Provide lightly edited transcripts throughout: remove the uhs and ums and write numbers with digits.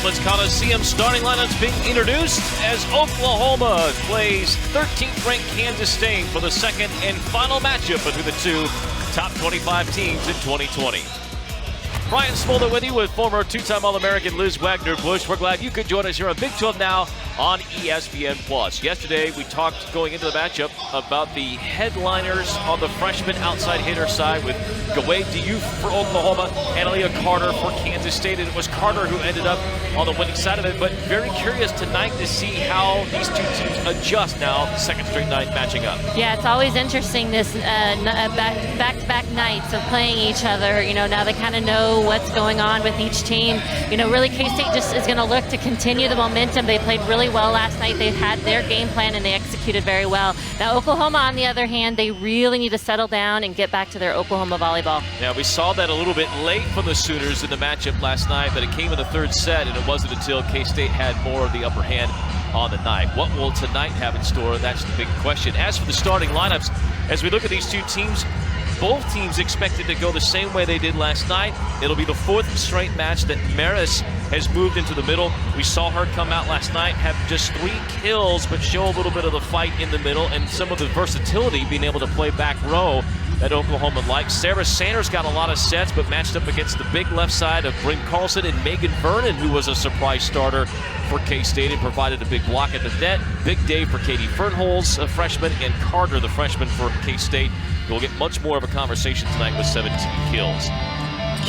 Columbus Coliseum starting lineups being introduced as Oklahoma plays 13th ranked Kansas State for the second and final matchup between the two top 25 teams in 2020. Brian Smolder with you with former two-time All-American Liz Wagner-Bush. We're glad you could join us here on Big 12 Now on ESPN+. Yesterday, we talked going into the matchup about the headliners on the freshman outside hitter side with Gawade Diouf for Oklahoma and Aaliyah Carter for Kansas State. And it was Carter who ended up on the winning side of it. But very curious tonight to see how these two teams adjust now, second straight night matching up. Yeah, it's always interesting this back-to-back nights of playing each other. You know, now they kind of know what's going on with each team. You know, really K-State just is going to look to continue the momentum. They played really well last night. They had their game plan and they executed very well. Now Oklahoma, on the other hand, they really need to settle down and get back to their Oklahoma volleyball. Yeah, we saw that a little bit late from the Sooners in the matchup last night, but it came in the third set, and it wasn't until K-State had more of the upper hand on the night. What will tonight have in store? That's the big question. As for the starting lineups, as we look at these two teams, both teams expected to go the same way they did last night. It'll be the fourth straight match that Maris has moved into the middle. We saw her come out last night, have just 3 kills, but show a little bit of the fight in the middle and some of the versatility, being able to play back row that Oklahoma likes. Sarah Sanders got a lot of sets, but matched up against the big left side of Bryn Carlson and Megan Vernon, who was a surprise starter for K-State and provided a big block at the net. Big day for Katie Fernholz, a freshman, and Carter, the freshman for K-State. We'll get much more of a conversation tonight with 17 kills.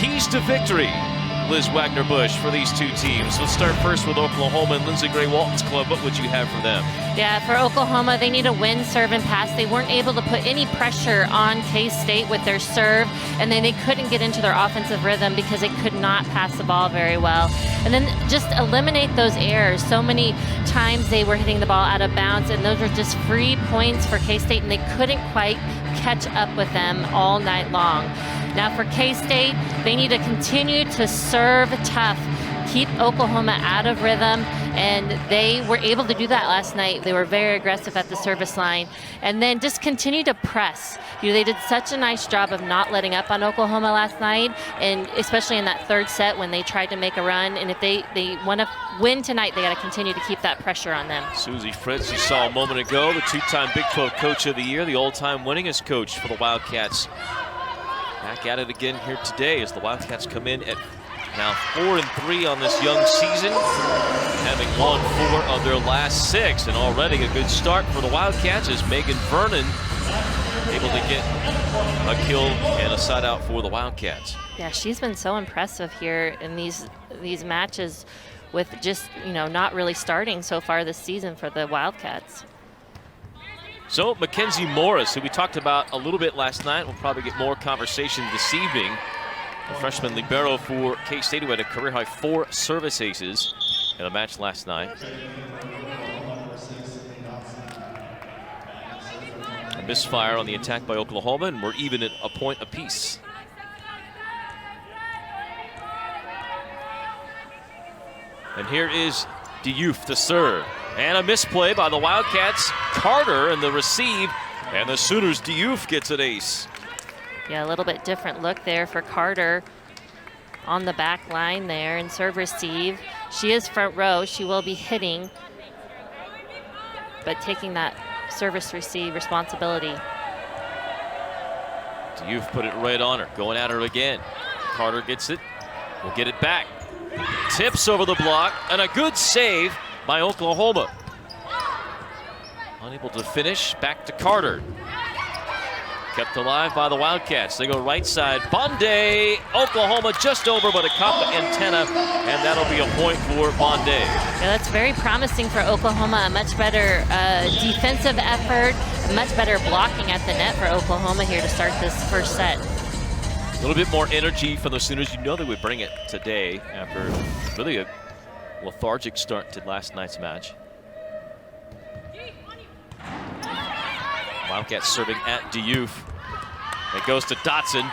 Keys to victory, Liz Wagner-Bush, for these two teams. Let's start first with Oklahoma and Lindsey Gray-Walton's club. What would you have for them? Yeah, for Oklahoma, they need a win, serve, and pass. They weren't able to put any pressure on K-State with their serve, and then they couldn't get into their offensive rhythm because they could not pass the ball very well. And then just eliminate those errors. So many times they were hitting the ball out of bounds, and those were just free points for K-State, and they couldn't quite catch up with them all night long. Now for K-State, they need to continue to serve tough, keep Oklahoma out of rhythm, and they were able to do that last night. They were very aggressive at the service line, and then just continue to press. You know, they did such a nice job of not letting up on Oklahoma last night, and especially in that third set when they tried to make a run. And if they want to win tonight, they got to continue to keep that pressure on them. Susie Fritz, you saw a moment ago, the two-time Big 12 Coach of the Year, the all-time winningest coach for the Wildcats. Back at it again here today as the Wildcats come in at now 4-3 on this young season, having won 4 of their last 6, and already a good start for the Wildcats as Megan Vernon able to get a kill and a side out for the Wildcats. Yeah, she's been so impressive here in these matches with just, you know, not really starting so far this season for the Wildcats. So Mackenzie Morris, who we talked about a little bit last night, we'll probably get more conversation this evening. The freshman libero for K-State, who had a career-high 4 service aces in a match last night. A misfire on the attack by Oklahoma, and we're even at a point apiece. And here is Diouf to serve. And a misplay by the Wildcats. Carter in the receive, and the Sooners' Diouf gets an ace. Yeah, a little bit different look there for Carter on the back line there in serve receive. She is front row. She will be hitting, but taking that service receive responsibility. Diouf put it right on her, going at her again. Carter gets it, will get it back. Tips over the block, and a good save by Oklahoma. Unable to finish, back to Carter. Kept alive by the Wildcats. They go right side. Bonday, Oklahoma just over, but a caught the antenna, and that'll be a point for Bonday. Yeah, that's very promising for Oklahoma. A much better defensive effort, much better blocking at the net for Oklahoma here to start this first set. A little bit more energy from the Sooners. You know they would bring it today after really a lethargic start to last night's match. Wildcats serving at Diouf. It goes to Dotson,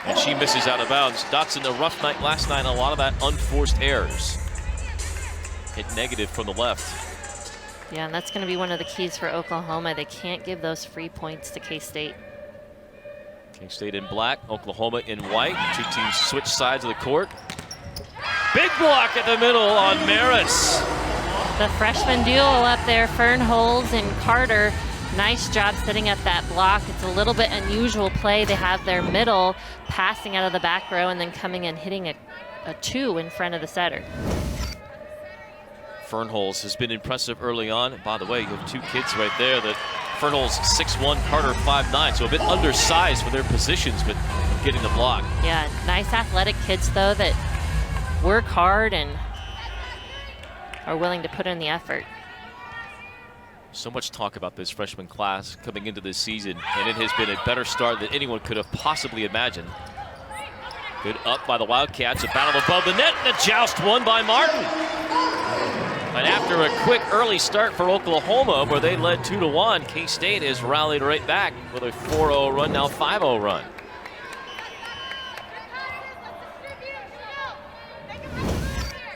and she misses out of bounds. Dotson, a rough night last night, a lot of that unforced errors. Hit negative from the left. Yeah, and that's going to be one of the keys for Oklahoma. They can't give those free points to K-State. K-State in black, Oklahoma in white. Two teams switch sides of the court. Big block at the middle on Maris. The freshman duo up there, Fernholz and Carter. Nice job setting up that block. It's a little bit unusual play. They have their middle passing out of the back row and then coming and hitting a two in front of the setter. Fernholz has been impressive early on. By the way, you have two kids right there. That Fernholz 6'1", Carter 5'9", so a bit undersized for their positions, but getting the block. Yeah, nice athletic kids though that work hard and are willing to put in the effort. So much talk about this freshman class coming into this season, and it has been a better start than anyone could have possibly imagined. Good up by the Wildcats, a battle above the net, and a joust won by Martin. And after a quick early start for Oklahoma, where they led 2-1, K-State has rallied right back with a 4-0 run, now 5-0 run.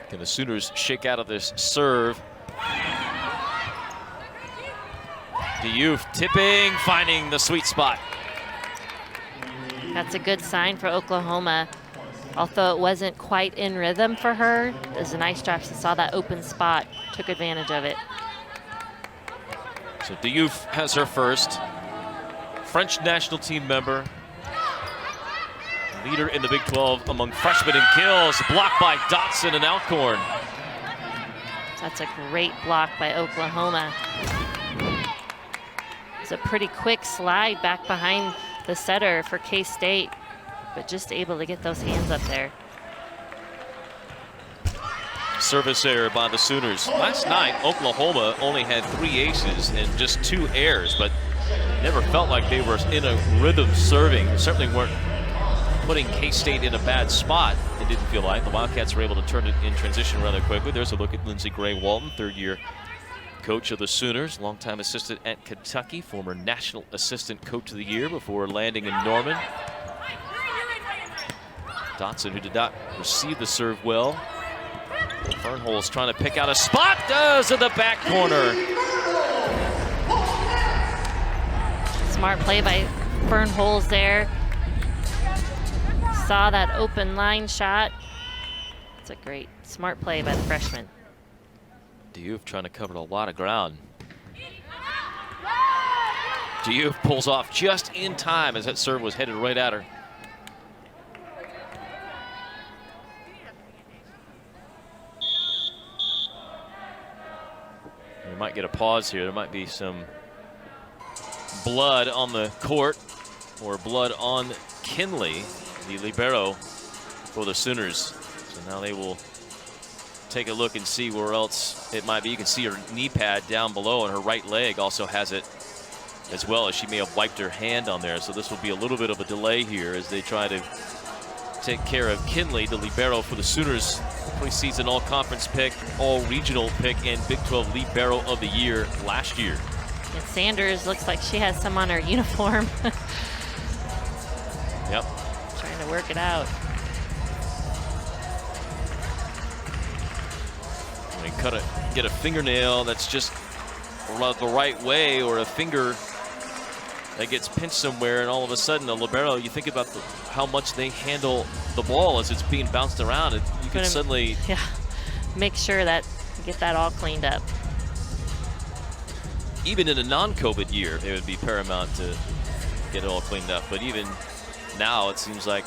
Can the Sooners shake out of this serve? Diouf tipping, finding the sweet spot. That's a good sign for Oklahoma. Although it wasn't quite in rhythm for her, it was a nice job. She saw that open spot, took advantage of it. So Diouf has her first. French national team member. Leader in the Big 12 among freshmen in kills. Blocked by Dotson and Alcorn. That's a great block by Oklahoma. It's a pretty quick slide back behind the setter for K-State, but just able to get those hands up there. Service error by the Sooners. Last night, Oklahoma only had 3 aces and just 2 errors, but never felt like they were in a rhythm serving. Certainly weren't putting K-State in a bad spot. It didn't feel like. The Wildcats were able to turn it in transition rather quickly. There's a look at Lindsey Gray-Walton, third-year coach of the Sooners, longtime assistant at Kentucky, former National Assistant Coach of the Year before landing in Norman. Dotson, who did not receive the serve well. Fernholz trying to pick out a spot, does in the back corner. Smart play by Fernholz there. Saw that open line shot. It's a great, smart play by the freshman. Diouf trying to cover a lot of ground. Diouf pulls off just in time as that serve was headed right at her. We might get a pause here. There might be some blood on the court, or blood on Kinley, the libero for the Sooners. So now they will take a look and see where else it might be. You can see her knee pad down below, and her right leg also has it as well, as she may have wiped her hand on there. So this will be a little bit of a delay here as they try to take care of Kinley, the libero for the Sooners. Preseason all-conference pick, all-regional pick, and Big 12 libero of the year last year. And Sanders looks like she has some on her uniform. Yep. Trying to work it out. When you get a fingernail that's just the right way, or a finger that gets pinched somewhere, and all of a sudden a libero, you think about how much they handle the ball as it's being bounced around, and you can suddenly make sure that you get that all cleaned up. Even in a non-COVID year, it would be paramount to get it all cleaned up. But even now, it seems like,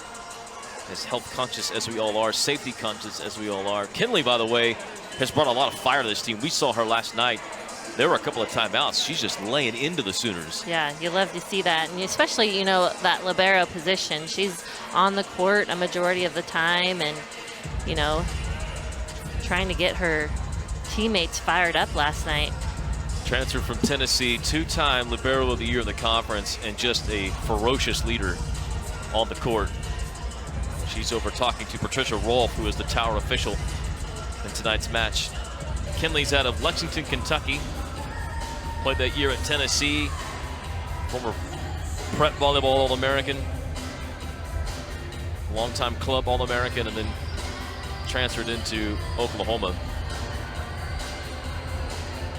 as health conscious as we all are, safety conscious as we all are. Kinley, by the way, has brought a lot of fire to this team. We saw her last night. There were a couple of timeouts. She's just laying into the Sooners. Yeah, you love to see that. And especially, you know, that libero position. She's on the court a majority of the time and, you know, trying to get her teammates fired up last night. Transfer from Tennessee, 2-time libero of the year in the conference, and just a ferocious leader on the court. She's over talking to Patricia Rolfe, who is the tower official in tonight's match. Kinley's out of Lexington, Kentucky. Played that year at Tennessee. Former prep volleyball All-American. Longtime club All-American, and then transferred into Oklahoma,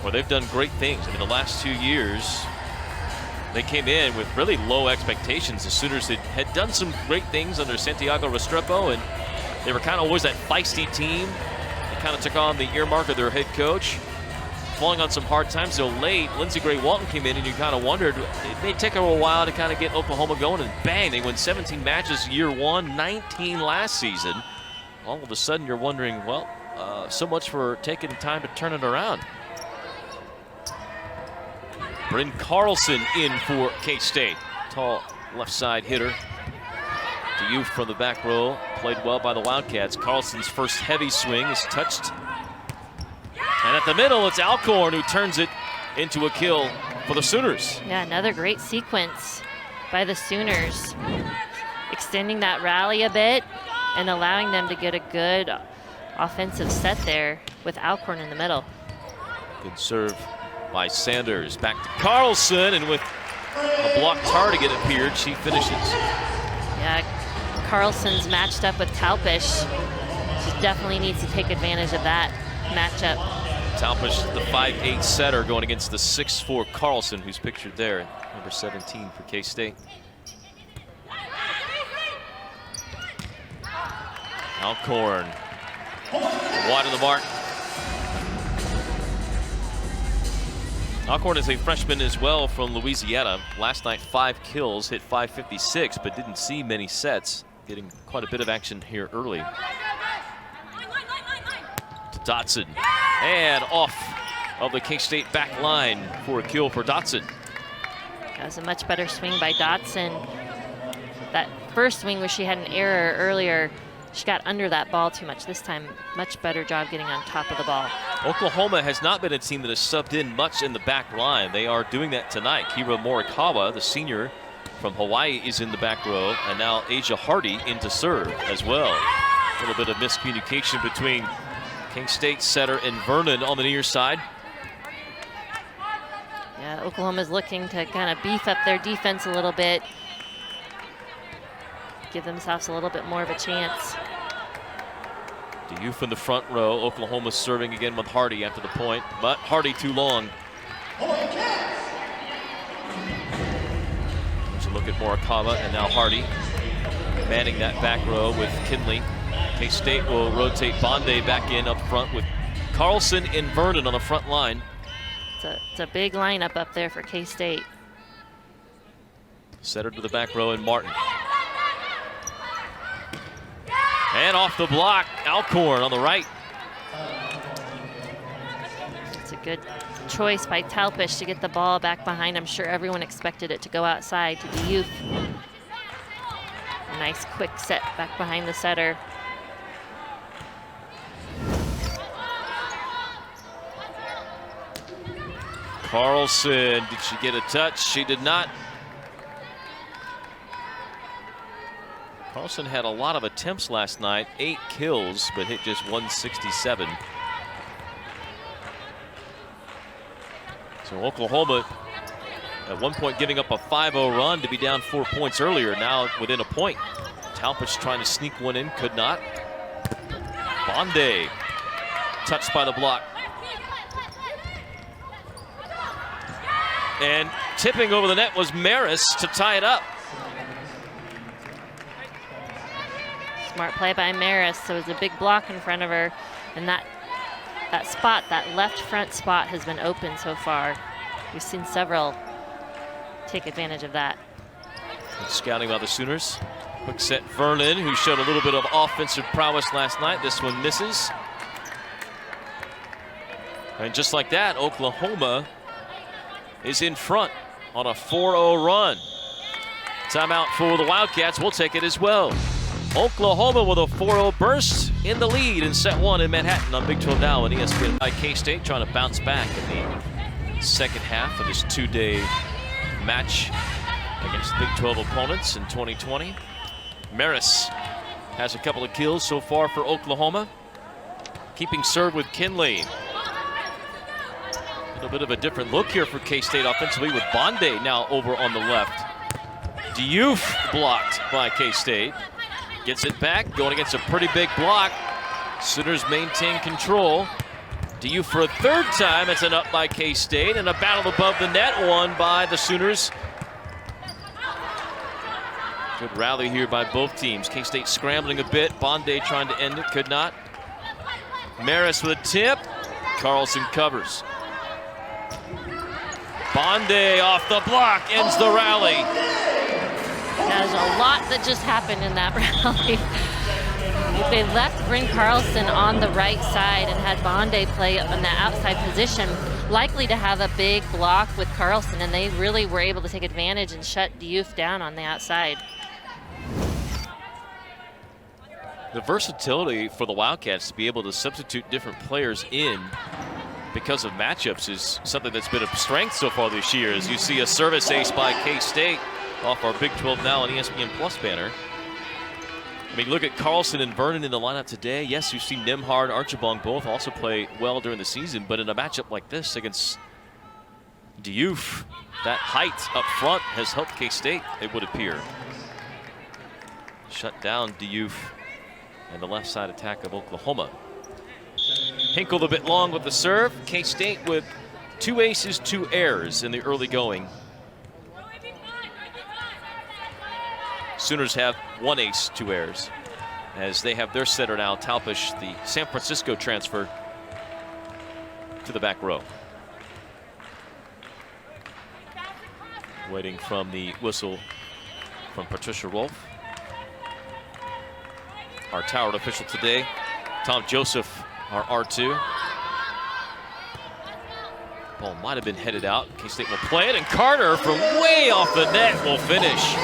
where they've done great things. I mean, the last 2 years, they came in with really low expectations. The Sooners had done some great things under Santiago Restrepo, and They were kind of always that feisty team. They kind of took on the earmark of their head coach. Falling on some hard times, though late. Lindsey Gray-Walton came in, and you kind of wondered, it may take her a while to kind of get Oklahoma going, and bang, they win 17 matches year one, 19 last season. All of a sudden, you're wondering, well, so much for taking time to turn it around. Bryn Carlson in for K-State. Tall left side hitter. Diouf from the back row, played well by the Wildcats. Carlson's first heavy swing is touched. And at the middle, it's Alcorn who turns it into a kill for the Sooners. Yeah, another great sequence by the Sooners. Extending that rally a bit and allowing them to get a good offensive set there with Alcorn in the middle. Good serve by Sanders. Back to Carlson, and with a blocked target, it appeared, she finishes. Yeah, Carlson's matched up with Talpish. She definitely needs to take advantage of that matchup. Talpish, the 5'8" setter, going against the 6'4" Carlson, who's pictured there, number 17 for K-State. Alcorn, wide of the mark. Alcorn is a freshman as well from Louisiana. Last night, 5 kills, hit .556, but didn't see many sets. Getting quite a bit of action here early. To Dotson, and off of the K-State back line for a kill for Dotson. That was a much better swing by Dotson. That first swing where she had an error earlier, she got under that ball too much. This time, much better job getting on top of the ball. Oklahoma has not been a team that has subbed in much in the back line. They are doing that tonight. Kira Morikawa, the senior from Hawaii, is in the back row, and now Asia Hardy in to serve as well. A little bit of miscommunication between K-State setter and Vernon on the near side. Yeah, Oklahoma's looking to kind of beef up their defense a little bit. Give themselves a little bit more of a chance. Diouf in the front row. Oklahoma serving again with Hardy after the point, but Hardy too long. There's a look at Morikawa, and now Hardy manning that back row with Kinley. K-State will rotate Bonde back in up front with Carlson and Vernon on the front line. It's a big lineup up there for K-State. Setter to the back row and Martin. And off the block, Alcorn on the right. It's a good choice by Talpish to get the ball back behind. I'm sure everyone expected it to go outside to Diouf. A nice quick set back behind the setter. Carlson, did she get a touch? She did not. Carlson had a lot of attempts last night, 8 kills, but hit just 167. So Oklahoma at one point giving up a 5-0 run to be down 4 points earlier, now within a point. Talpish trying to sneak one in, could not. Bonde touched by the block. And tipping over the net was Maris to tie it up. Smart play by Maris. So it was a big block in front of her, and that spot, that left front spot, has been open so far. We've seen several take advantage of that. Good scouting by the Sooners. Quick set Vernon, who showed a little bit of offensive prowess last night. This one misses. And just like that, Oklahoma is in front on a 4-0 run. Timeout for the Wildcats. We'll take it as well. Oklahoma with a 4-0 burst in the lead in set 1 in Manhattan on Big 12 Now and ESPN by K-State, trying to bounce back in the second half of this 2-day match against Big 12 opponents in 2020. Maris has a couple of kills so far for Oklahoma. Keeping serve with Kinley. A little bit of a different look here for K-State offensively with Bonde now over on the left. Diouf blocked by K-State. Gets it back, going against a pretty big block. Sooners maintain control. Diouf for a third time. It's an up by K-State, and a battle above the net won by the Sooners. Good rally here by both teams. K-State scrambling a bit. Bonde trying to end it, could not. Maris with a tip. Carlson covers. Bonde off the block, ends the rally. There's a lot that just happened in that rally. If they left Bryn Carlson on the right side and had Bonde play on the outside position, likely to have a big block with Carlson, and they really were able to take advantage and shut Diouf down on the outside. The versatility for the Wildcats to be able to substitute different players in because of matchups is something that's been a strength so far this year, as you see a service ace by K-State off our Big 12 Now and ESPN Plus banner. I mean, look at Carlson and Vernon in the lineup today. Yes, you've seen Nembhard and Archibong both also play well during the season, but in a matchup like this against Diouf, that height up front has helped K-State, it would appear. Shut down Diouf and the left side attack of Oklahoma. Hinkle a bit long with the serve. K-State with 2 aces, 2 errors in the early going. Sooners have 1 ace, 2 errors, as they have their setter now, Talpish, the San Francisco transfer, to the back row. Waiting from the whistle from Patricia Rolfe. Our towered official today, Tom Joseph, our R2. Ball might have been headed out. K-State will play it, and Carter from way off the net will finish.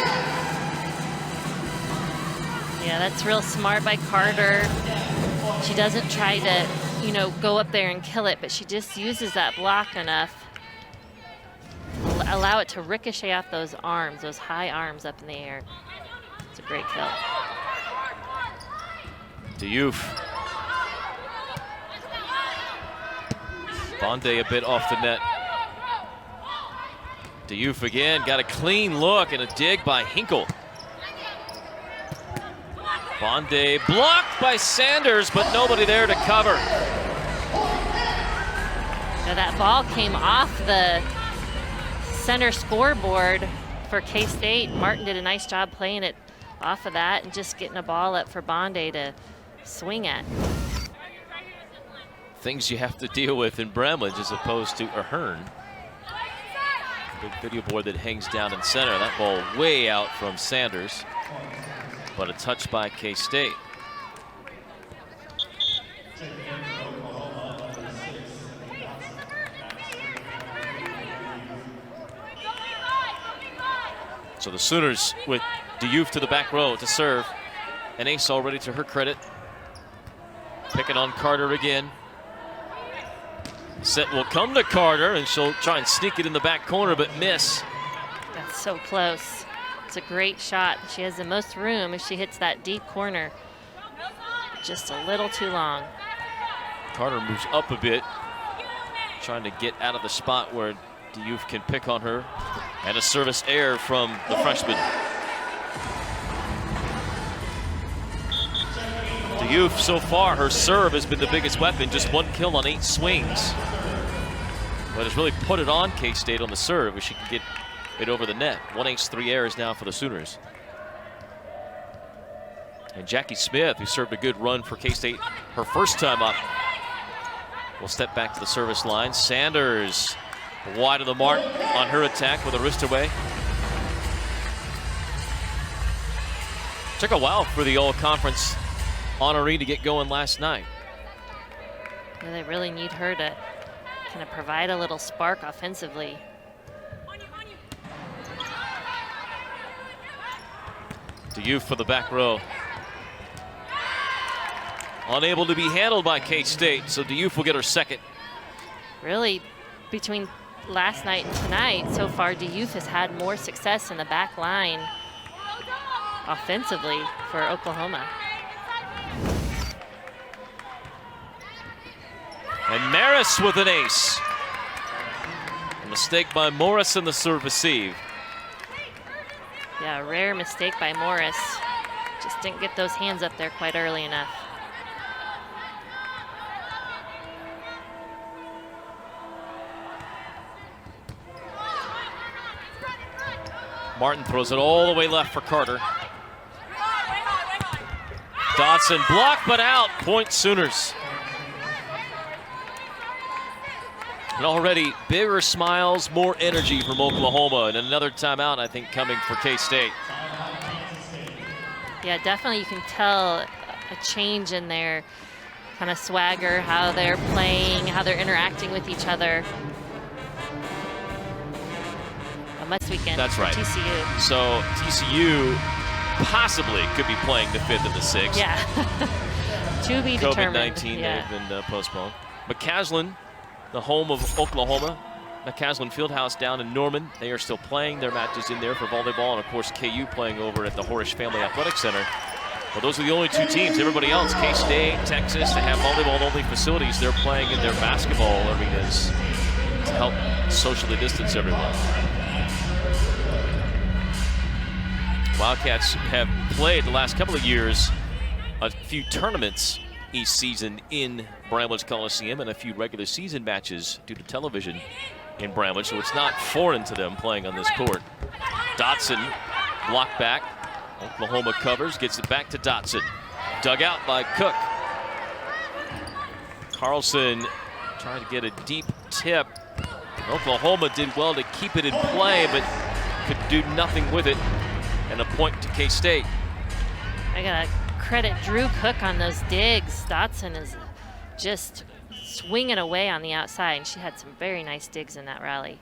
Yeah, that's real smart by Carter. She doesn't try to, you know, go up there and kill it, but she just uses that block enough. Allow it to ricochet off those arms, those high arms up in the air. It's a great kill. Diouf. Bonde a bit off the net. Diouf again, got a clean look and a dig by Hinkle. Bonde blocked by Sanders, but nobody there to cover. Now that ball came off the center scoreboard for K-State. Martin did a nice job playing it off of that and just getting a ball up for Bonde to swing at. Things you have to deal with in Bramlage as opposed to Ahern. Big video board that hangs down in center. That ball way out from Sanders, but a touch by K-State. So the Sooners with Diouf to the back row to serve. An ace already to her credit. Picking on Carter again. Set will come to Carter, and she'll try and sneak it in the back corner, but miss. That's so close. It's a great shot. She has the most room if she hits that deep corner. Just a little too long. Carter moves up a bit, trying to get out of the spot where Diouf can pick on her. And a service error from the freshman. Diouf, so far, her serve has been the biggest weapon. Just 1 kill on 8 swings. But has really put it on K-State on the serve, if she can get it over the net. 1 ace, 3 errors now for the Sooners. And Jackie Smith, who served a good run for K-State her first time up, will step back to the service line. Sanders wide of the mark on her attack with a wrist away. Took a while for the all-conference honoree to get going last night. Yeah, they really need her to kind of provide a little spark offensively. Diouf for the back row. Unable to be handled by K-State, so Diouf will get her second. Really, between last night and tonight, so far Diouf has had more success in the back line offensively for Oklahoma. And Maris with an ace. A mistake by Morris in the serve receive. Yeah, a rare mistake by Morris. Just didn't get those hands up there quite early enough. Martin throws it all the way left for Carter. Dotson blocked but out. Point Sooners. And already bigger smiles, more energy from Oklahoma. And another timeout, I think, coming for K-State. Yeah, definitely you can tell a change in their kind of swagger, how they're playing, how they're interacting with each other. A must weekend. That's right. For TCU. So TCU possibly could be playing the 5th and the 6th. Yeah. To be determined. COVID-19, yeah. they've been postponed. McCaslin, the home of Oklahoma. McCaslin Fieldhouse down in Norman. They are still playing their matches in there for volleyball. And, of course, KU playing over at the Horish Family Athletic Center. Well, those are the only 2 teams. Everybody else, K-State, Texas, they have volleyball-only facilities. They're playing in their basketball arenas to help socially distance everyone. Wildcats have played the last couple of years a few tournaments each season in Bramlage Coliseum and a few regular season matches due to television in Bramlage, so it's not foreign to them playing on this court. Dotson blocked back. Oklahoma covers, gets it back to Dotson. Dug out by Cook. Carlson trying to get a deep tip. Oklahoma did well to keep it in play, but could do nothing with it. And a point to K-State. I gotta credit Drew Cook on those digs. Dotson is just swinging away on the outside, and she had some very nice digs in that rally.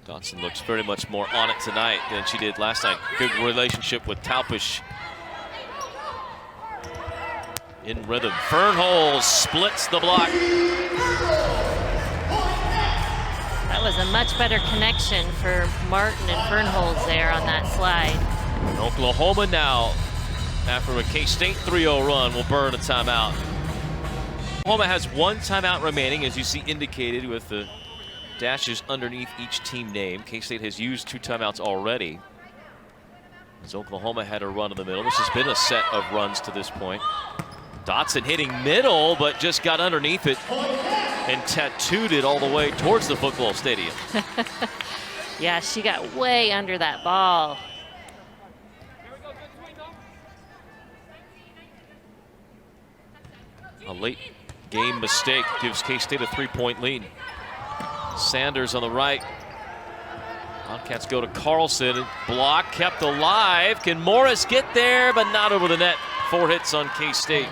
Dotson looks very much more on it tonight than she did last night. Good relationship with Talpish. In rhythm. Fernholz splits the block. That was a much better connection for Martin and Fernholz there on that slide. Oklahoma now, after a K-State 3-0 run, will burn a timeout. Oklahoma has 1 timeout remaining, as you see indicated with the dashes underneath each team name. K-State has used 2 timeouts already, as Oklahoma had a run in the middle. This has been a set of runs to this point. Dotson hitting middle, but just got underneath it and tattooed it all the way towards the football stadium. Yeah, she got way under that ball. A late game mistake gives K-State a 3-point lead. Sanders on the right. Wildcats go to Carlson. Block kept alive. Can Morris get there, but not over the net? 4 hits on K-State.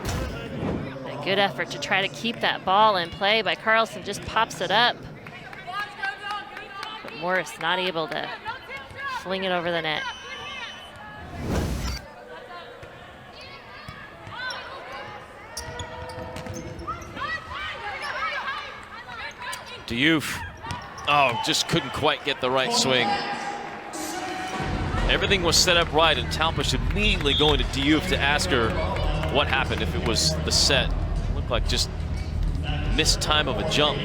A good effort to try to keep that ball in play by Carlson. Just pops it up. But Morris not able to fling it over the net. Diouf, just couldn't quite get the right swing. Everything was set up right, and Talpish immediately going to Diouf to ask her what happened, if it was the set. Looked like just missed time of a jump.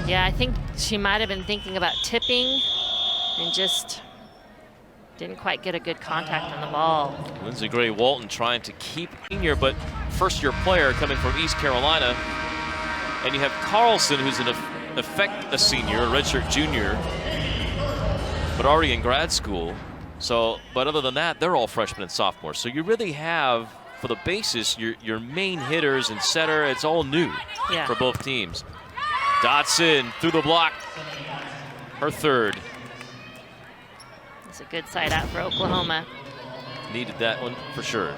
Yeah, I think she might have been thinking about tipping and just didn't quite get a good contact on the ball. Lindsey Gray Walton trying to keep senior, but first-year player coming from East Carolina. And you have Carlson, who's in effect a senior, a redshirt junior, but already in grad school. So, but other than that, they're all freshmen and sophomores. So you really have, for the basis, your main hitters and setter, it's all new for both teams. Dotson through the block, her 3rd. It's a good side out for Oklahoma. Needed that one for sure.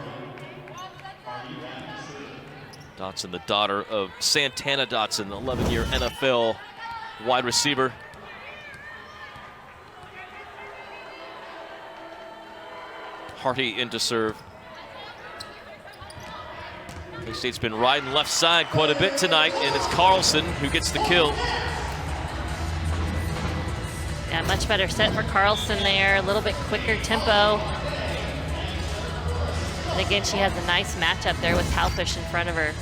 Dotson, the daughter of Santana Dotson, 11-year NFL wide receiver. Harty into serve. K-State's been riding left side quite a bit tonight, and it's Carlson who gets the kill. Yeah, much better set for Carlson there, a little bit quicker tempo. And again, she has a nice matchup there with Talpish in front of her.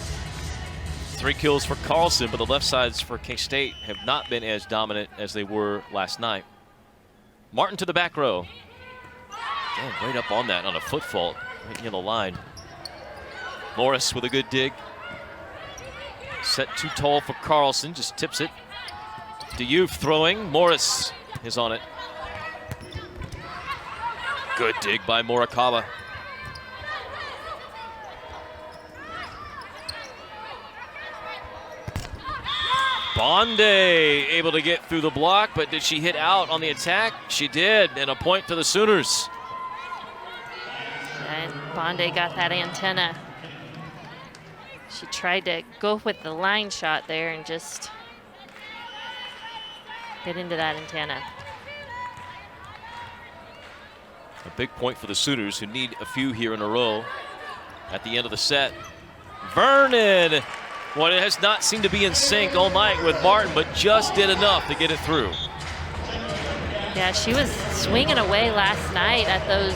3 kills for Carlson, but the left sides for K-State have not been as dominant as they were last night. Martin to the back row. Damn, right up on that on a foot fault, right near the line. Morris with a good dig. Set too tall for Carlson, just tips it. Diouf throwing, Morris is on it. Good dig by Morikawa. Bonde able to get through the block, but did she hit out on the attack? She did, and a point to the Sooners. And Bonde got that antenna. She tried to go with the line shot there and just get into that antenna. A big point for the Sooners, who need a few here in a row at the end of the set. Vernon, well, it has not seemed to be in sync all night with Martin, but just did enough to get it through. Yeah, she was swinging away last night at those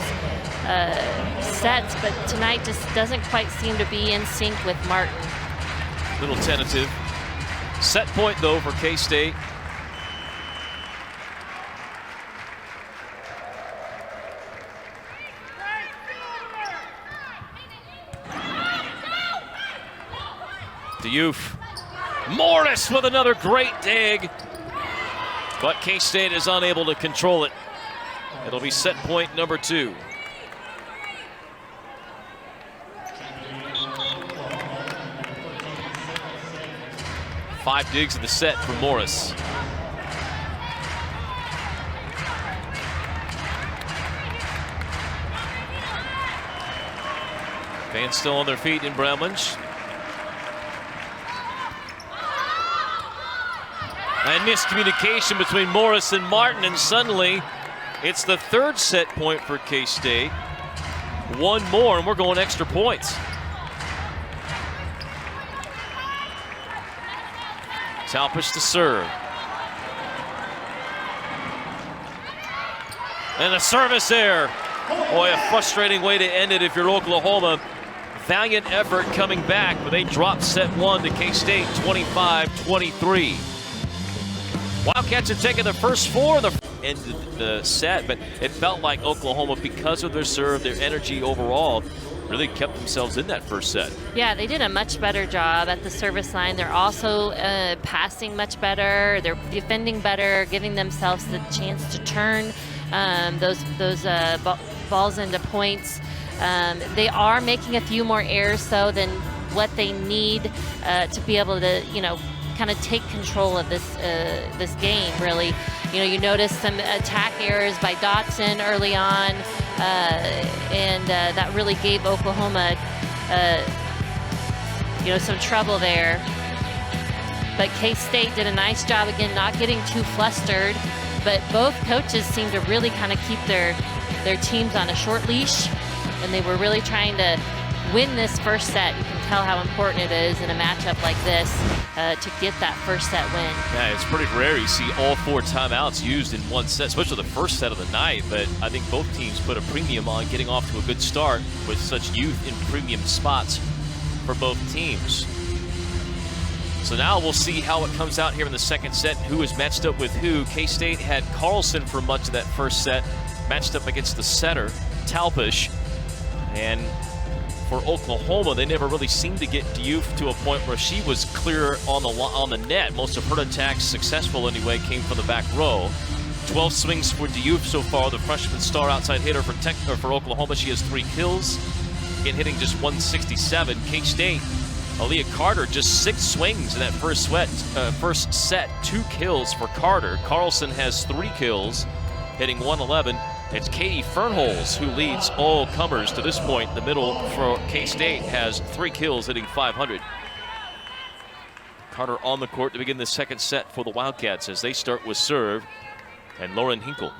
sets, but tonight just doesn't quite seem to be in sync with Martin. Little tentative. Set point, though, for K-State. Diouf. Morris with another great dig. But K-State is unable to control it. It'll be set point number 2. Five digs in the set for Morris. Fans still on their feet in Bramlage. And miscommunication between Morris and Martin, and suddenly it's the third set point for K-State. One more, and we're going extra points. Talpish to serve. And a service error. Boy, a frustrating way to end it if you're Oklahoma. Valiant effort coming back, but they dropped set 1 to K-State 25-23. Wildcats have taken the first 4 of the end of the set, but it felt like Oklahoma, because of their serve, their energy overall, really kept themselves in that first set. Yeah, they did a much better job at the service line. They're also passing much better. They're defending better, giving themselves the chance to turn those balls into points. They are making a few more errors, though, than what they need to be able to, kind of take control of this game, really. You notice some attack errors by Dotson early on, and that really gave Oklahoma, some trouble there. But K-State did a nice job, again, not getting too flustered. But both coaches seem to really kind of keep their teams on a short leash, and they were really trying to win this first set. You can tell how important it is in a matchup like this to get that first set win. Yeah, it's pretty rare you see all 4 timeouts used in one set, especially the first set of the night. But I think both teams put a premium on getting off to a good start with such youth in premium spots for both teams. So now we'll see how it comes out here in the second set, who is matched up with who. K-State had Carlson for much of that first set, matched up against the setter, Talpish. And for Oklahoma, they never really seemed to get Diouf to a point where she was clear on the net. Most of her attacks, successful anyway, came from the back row. 12 swings for Diouf so far, the freshman star outside hitter for Oklahoma. She has 3 kills, again hitting just 167. K-State, Aaliyah Carter, just 6 swings in that first set, 2 kills for Carter. Carlson has 3 kills, hitting 111. It's Katie Fernholz who leads all comers to this point. The middle for K-State has 3 kills, hitting 500. Carter on the court to begin the second set for the Wildcats as they start with serve and Lauren Hinkle.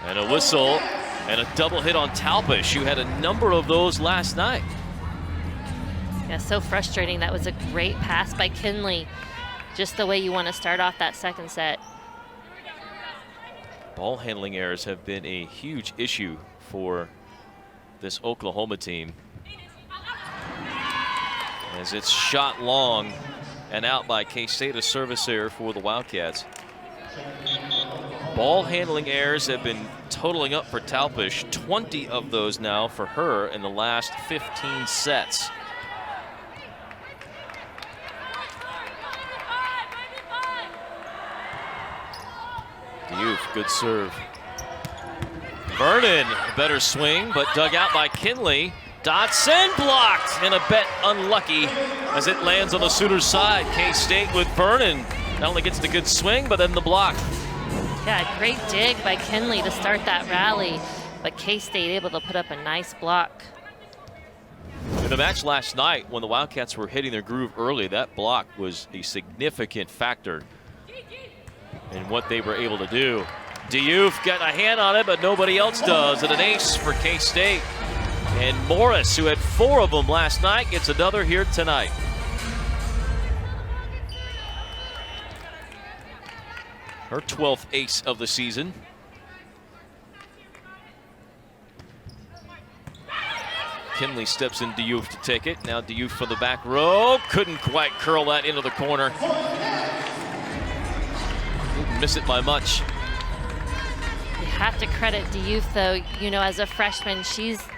And a whistle and a double hit on Talpish, who had a number of those last night. Yeah, so frustrating. That was a great pass by Kinley. Just the way you want to start off that second set. Ball handling errors have been a huge issue for this Oklahoma team, as it's shot long and out by K-State, a service error for the Wildcats. Ball handling errors have been totaling up for Talpish, 20 of those now for her in the last 15 sets. Diouf, good serve. Vernon, a better swing, but dug out by Kinley. Dotson blocked, and a bit unlucky as it lands on the Sooners' side. K-State with Vernon. Not only gets the good swing, but then the block. Yeah, great dig by Kinley to start that rally, but K-State able to put up a nice block. In the match last night, when the Wildcats were hitting their groove early, that block was a significant factor in what they were able to do. Diouf got a hand on it, but nobody else does, and an ace for K-State. And Morris, who had 4 of them last night, gets another here tonight. Her 12th ace of the season. Kinley steps in Diouf to take it. Now Diouf for the back row. Couldn't quite curl that into the corner. Didn't miss it by much. You have to credit Diouf, though. You know, as a freshman,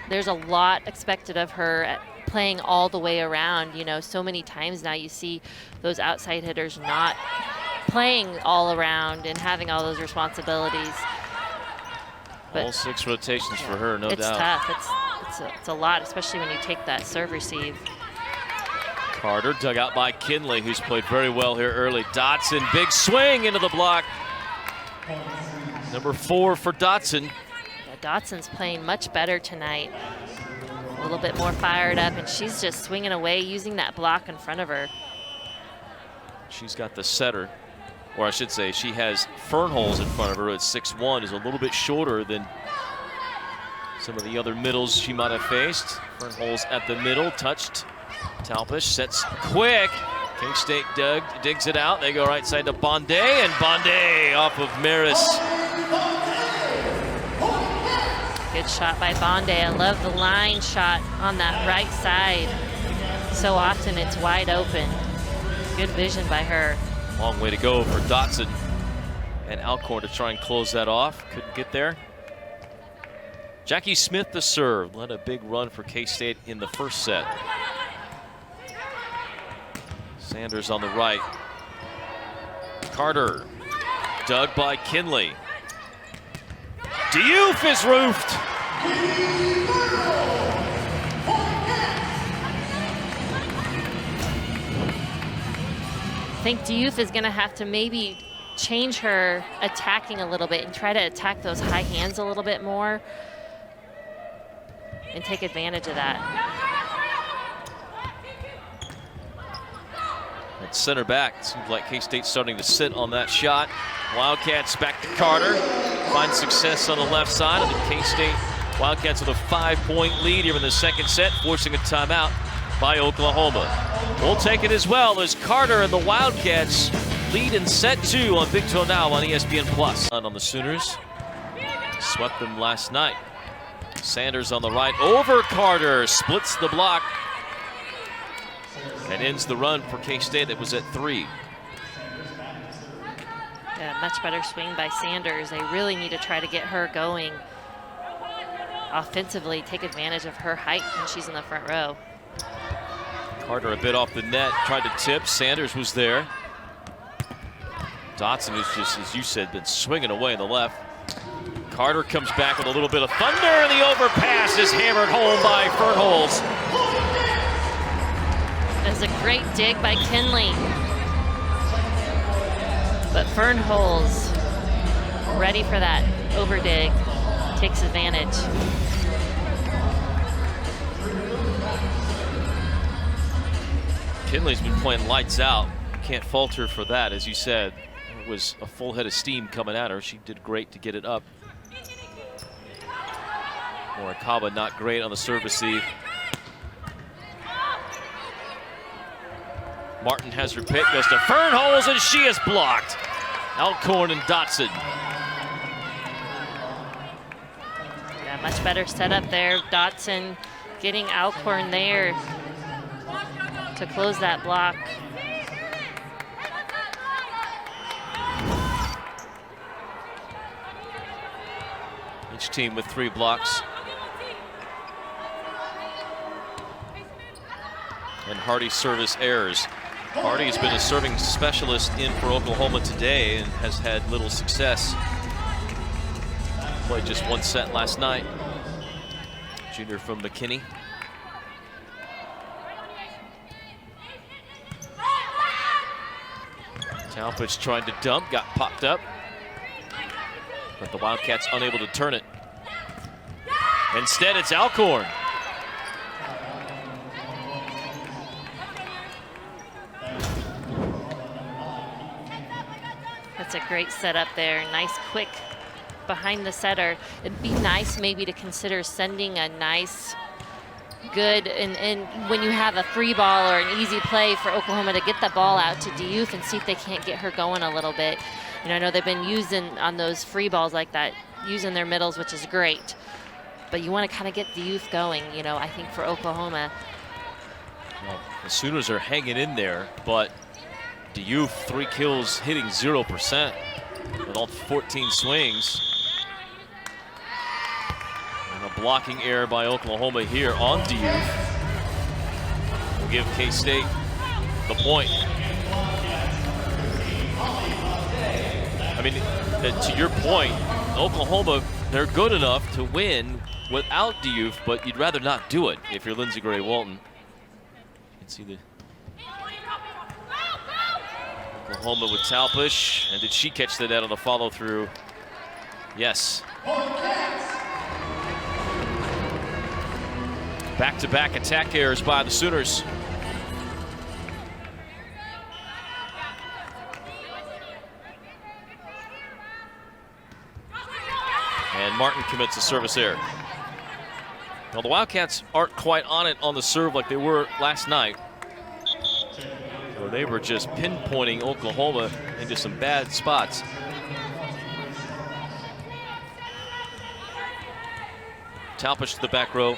there's a lot expected of her at playing all the way around. You know, so many times now you see those outside hitters not playing all around and having all those responsibilities. But all 6 rotations for her, no doubt. It's tough. It's a lot, especially when you take that serve receive. Carter dug out by Kinley, who's played very well here early. Dotson, big swing into the block. Number 4 for Dotson. Yeah, Dotson's playing much better tonight. A little bit more fired up, and she's just swinging away, using that block in front of her. She's got the setter, or I should say, she has Fernholz in front of her at 6'1", is a little bit shorter than some of the other middles she might have faced. Fernholz at the middle, touched. Talpish sets quick. K-State digs it out. They go right side to Bonde, and Bonde off of Maris. Good shot by Bonde. I love the line shot on that right side. So often it's wide open. Good vision by her. Long way to go for Dotson and Alcorn to try and close that off. Couldn't get there. Jackie Smith the serve. Led a big run for K-State in the first set. Sanders on the right. Carter. Dug by Kinley. Diouf is roofed. I think Diouf is going to have to maybe change her attacking a little bit and try to attack those high hands a little bit more and take advantage of that. At center back, seems like K-State's starting to sit on that shot. Wildcats back to Carter. Finds success on the left side of the K-State Wildcats with a 5-point lead here in the second set, forcing a timeout by Oklahoma. We'll take it as well as Carter and the Wildcats lead in set 2 on Big 12 Now on ESPN+. On the Sooners, swept them last night. Sanders on the right over Carter, splits the block and ends the run for K-State that was at 3. Yeah, much better swing by Sanders. They really need to try to get her going offensively, take advantage of her height when she's in the front row. Carter a bit off the net, tried to tip. Sanders was there. Dotson is just, as you said, been swinging away in the left. Carter comes back with a little bit of thunder, and the overpass is hammered home by Fernholz. That's a great dig by Kinley. But Fernholz, ready for that over dig, takes advantage. Kinley's been playing lights out. Can't fault her for that, as you said. It was a full head of steam coming at her. She did great to get it up. Morikawa not great on the serve receive. Martin has her pick, goes to Fernholz, and she is blocked. Alcorn and Dotson. Yeah, much better setup there. Dotson getting Alcorn there to close that block. Each team with 3 blocks. And Hardy's service errors. Hardy has been a serving specialist in for Oklahoma today and has had little success. Played just one set last night. Junior from McKinney. Talpich trying to dump, got popped up. But the Wildcats unable to turn it. Instead, it's Alcorn. That's a great setup there. Nice, quick behind the setter. It'd be nice maybe to consider sending a nice, good, and when you have a free ball or an easy play for Oklahoma to get the ball out to Diouf and see if they can't get her going a little bit. You know, I know they've been using on those free balls like that, using their middles, which is great. But you want to kind of get Diouf going, you know, I think for Oklahoma. Well, the Sooners are hanging in there, but Diouf, 3 kills, hitting 0% with all 14 swings. And a blocking error by Oklahoma here on Diouf will give K-State the point. I mean, to your point, Oklahoma, they're good enough to win without Diouf, but you'd rather not do it if you're Lindsey Gray-Walton. You can see the Oklahoma with Talpich, and did she catch the net on the follow-through? Yes. Back-to-back attack errors by the Sooners. And Martin commits a service error. Well, the Wildcats aren't quite on it on the serve like they were last night, where they were just pinpointing Oklahoma into some bad spots. Talpich to the back row.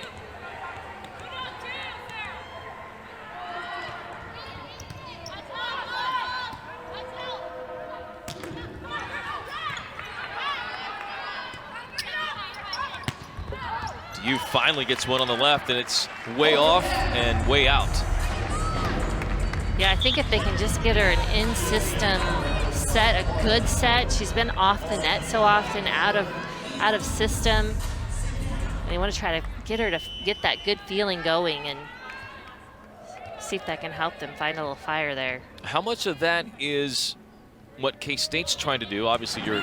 Diouf finally gets one on the left, and it's way off and way out. Yeah, I think if they can just get her an in-system set, a good set. She's been off the net so often, out of system. And they want to try to get her to get that good feeling going and see if that can help them find a little fire there. How much of that is what K-State's trying to do? Obviously, your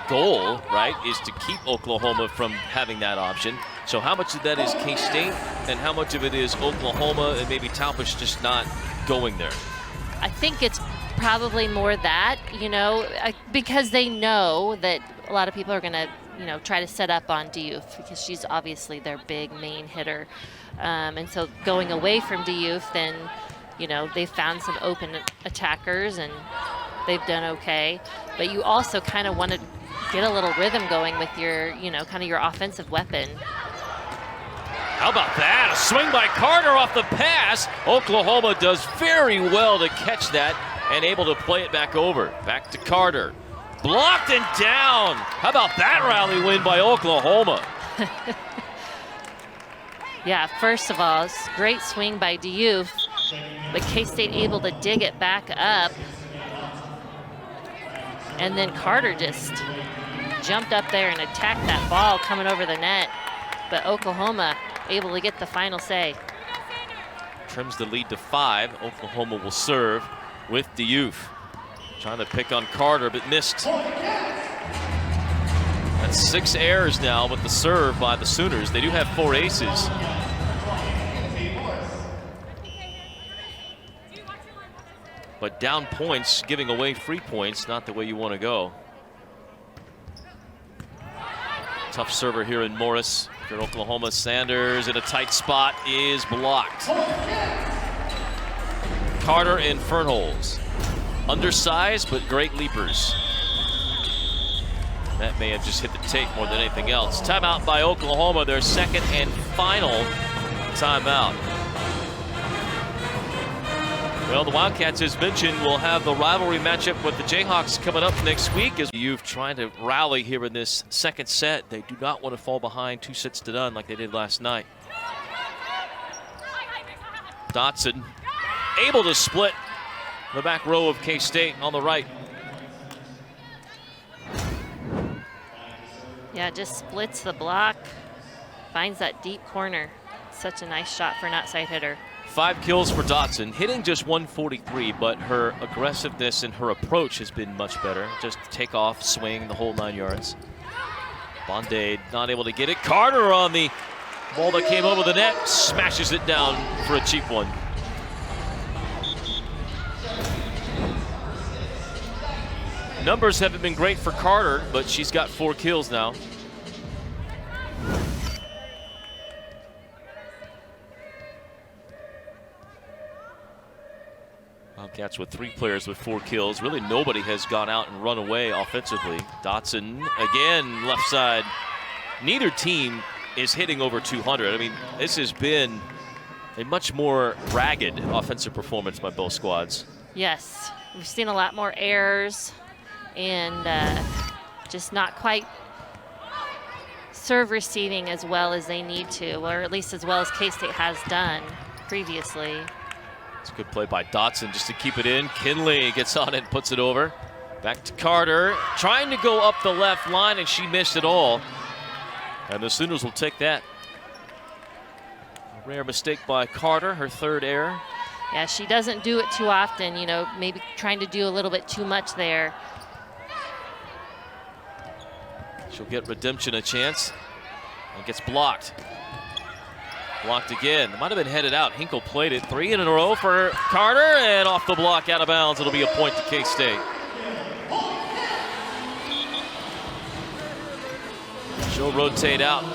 goal, right, is to keep Oklahoma from having that option. So how much of that is K-State, and how much of it is Oklahoma and maybe Talpich just not going there? I think it's probably more that, you know, because they know that a lot of people are going to, you know, try to set up on Diouf because she's obviously their big main hitter. And so going away from Diouf, then, you know, they've found some open attackers and they've done okay. But you also kind of want to get a little rhythm going with your, you know, kind of your offensive weapon. How about that? A swing by Carter off the pass. Oklahoma does very well to catch that and able to play it back over. Back to Carter. Blocked and down. How about that rally win by Oklahoma? Yeah, first of all, great swing by Diouf, but K-State able to dig it back up. And then Carter just jumped up there and attacked that ball coming over the net. But Oklahoma able to get the final say. Trims the lead to 5. Oklahoma will serve with Diouf. Trying to pick on Carter, but missed. That's 6 errors now with the serve by the Sooners. They do have 4 aces. But down points, giving away free points, not the way you want to go. Tough server here in Morris. For Oklahoma, Sanders in a tight spot is blocked. Carter and Fernholz. Undersized, but great leapers. That may have just hit the tape more than anything else. Timeout by Oklahoma, their second and final timeout. Well, the Wildcats, as mentioned, will have the rivalry matchup with the Jayhawks coming up next week. As you've tried to rally here in this second set, they do not want to fall behind 2-0 like they did last night. Dotson able to split the back row of K-State on the right. Yeah, just splits the block, finds that deep corner. Such a nice shot for an outside hitter. 5 kills for Dotson, hitting just 143, but her aggressiveness and her approach has been much better. Just take off, swing, the whole 9 yards. Bondade not able to get it. Carter on the ball that came over the net, smashes it down for a cheap one. Numbers haven't been great for Carter, but she's got 4 kills now. Wildcats with 3 players with 4 kills. Really nobody has gone out and run away offensively. Dotson again, left side. Neither team is hitting over 200. I mean, this has been a much more ragged offensive performance by both squads. Yes, we've seen a lot more errors and just not quite serve receiving as well as they need to, or at least as well as K-State has done previously. It's a good play by Dotson just to keep it in. Kinley gets on it and puts it over. Back to Carter, trying to go up the left line, and she missed it all. And the Sooners will take that. A rare mistake by Carter, her 3rd error. Yeah, she doesn't do it too often, you know, maybe trying to do a little bit too much there. She'll get Redemption a chance and gets blocked. Blocked again. Might have been headed out. Hinkle played it. 3 in a row for Carter, and off the block, out of bounds. It'll be a point to K-State. She'll rotate out.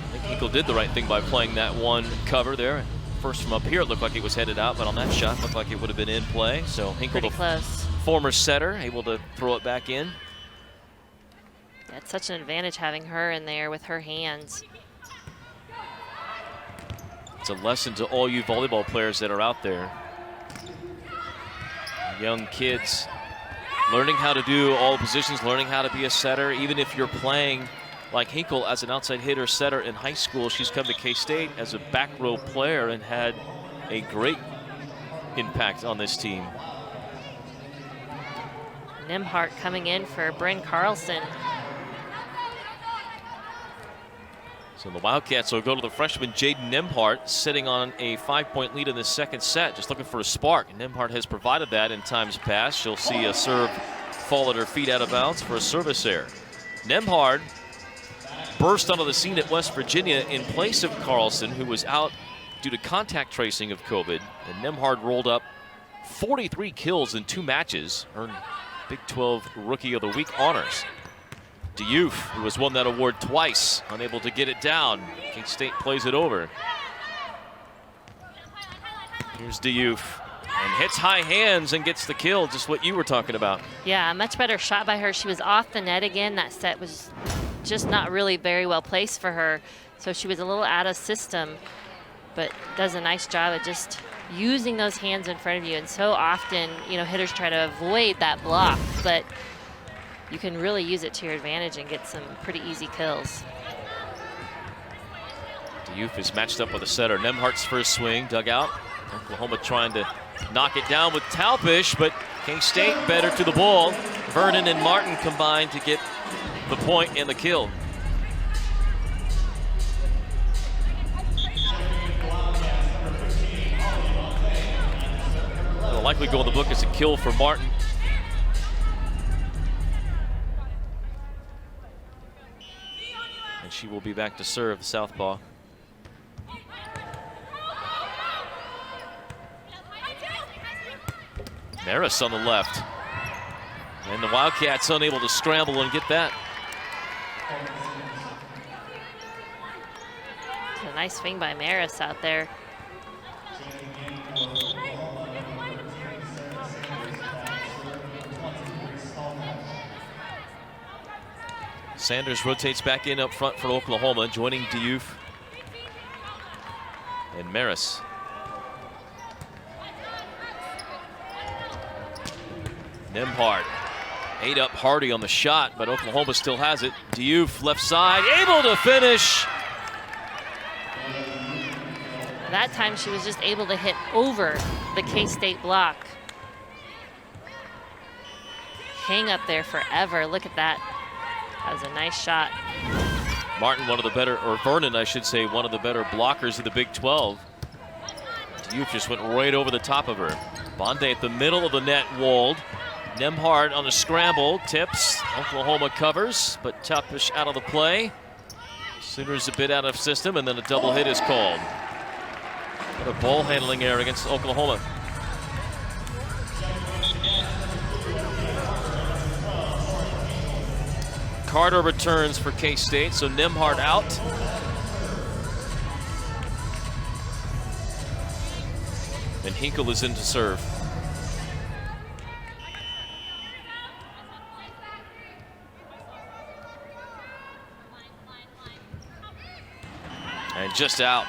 I think Hinkle did the right thing by playing that one cover there. First from up here, it looked like it was headed out, but on that shot, it looked like it would have been in play. So Hinkle, pretty close. Former setter, able to throw it back in. Yeah, it's such an advantage having her in there with her hands. It's a lesson to all you volleyball players that are out there. Young kids learning how to do all positions, learning how to be a setter. Even if you're playing like Hinkle as an outside hitter setter in high school, she's come to K-State as a back row player and had a great impact on this team. Nemhart coming in for Bryn Carlson. So the Wildcats will go to the freshman Jaden Nemhart, sitting on a 5-point lead in the 2nd set, just looking for a spark. Nemhart has provided that in times past. She'll see a serve fall at her feet out of bounds for a service error. Nemhart burst onto the scene at West Virginia in place of Carlson, who was out due to contact tracing of COVID. And Nemhart rolled up 43 kills in 2 matches, earned Big 12 Rookie of the Week honors. Diouf, who has won that award twice, unable to get it down. K-State plays it over. Here's Diouf, and hits high hands and gets the kill, just what you were talking about. Yeah, a much better shot by her. She was off the net again. That set was just not really very well placed for her. So she was a little out of system, but does a nice job of just using those hands in front of you. And so often, you know, hitters try to avoid that block, but you can really use it to your advantage and get some pretty easy kills. Diouf is matched up with a setter. Nemhart's first swing, dug out. Oklahoma trying to knock it down with Talpish, but K-State better to the ball. Vernon and Martin combined to get the point and the kill. It'll likely go in the book as a kill for Martin. And she will be back to serve the southpaw. Maris on the left. And the Wildcats unable to scramble and get that. A nice swing by Maris out there. Sanders rotates back in up front for Oklahoma, joining Diouf and Maris. Nemhart ate up Hardy on the shot, but Oklahoma still has it. Diouf left side, able to finish. That time she was just able to hit over the K-State block. hang up there forever. Look at that. That was a nice shot. Martin, one of the better, or Vernon, I should say, one of the better blockers of the Big 12. Youth just went right over the top of her. Bonde at the middle of the net, walled. Nembhard on the scramble, tips. Oklahoma covers, but Tuppish out of the play. Sooners a bit out of system, and then a double hit is called. What a ball handling error against Oklahoma. Carter returns for K-State, so Nembhard out. And Hinkle is in to serve. And just out.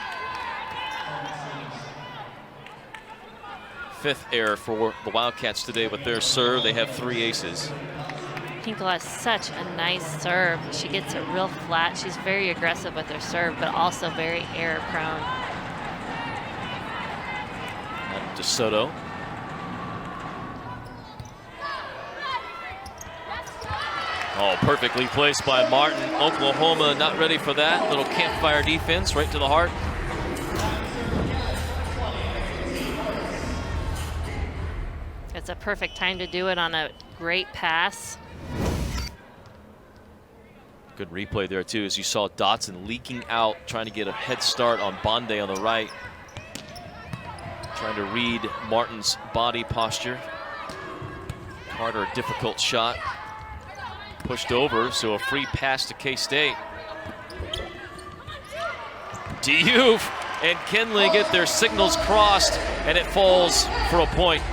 Fifth error for the Wildcats today with their serve. They have 3 aces. Hinkle has such a nice serve. She gets it real flat. She's very aggressive with her serve, but also very error prone. And DeSoto. Oh, perfectly placed by Martin. Oklahoma not ready for that. Little campfire defense right to the heart. It's a perfect time to do it on a great pass. Good replay there too, as you saw Dotson leaking out, trying to get a head start on Bonde on the right. Trying to read Martin's body posture. Carter, a difficult shot. Pushed over, so a free pass to K-State. Diouf and Kinley get their signals crossed, and it falls for a point.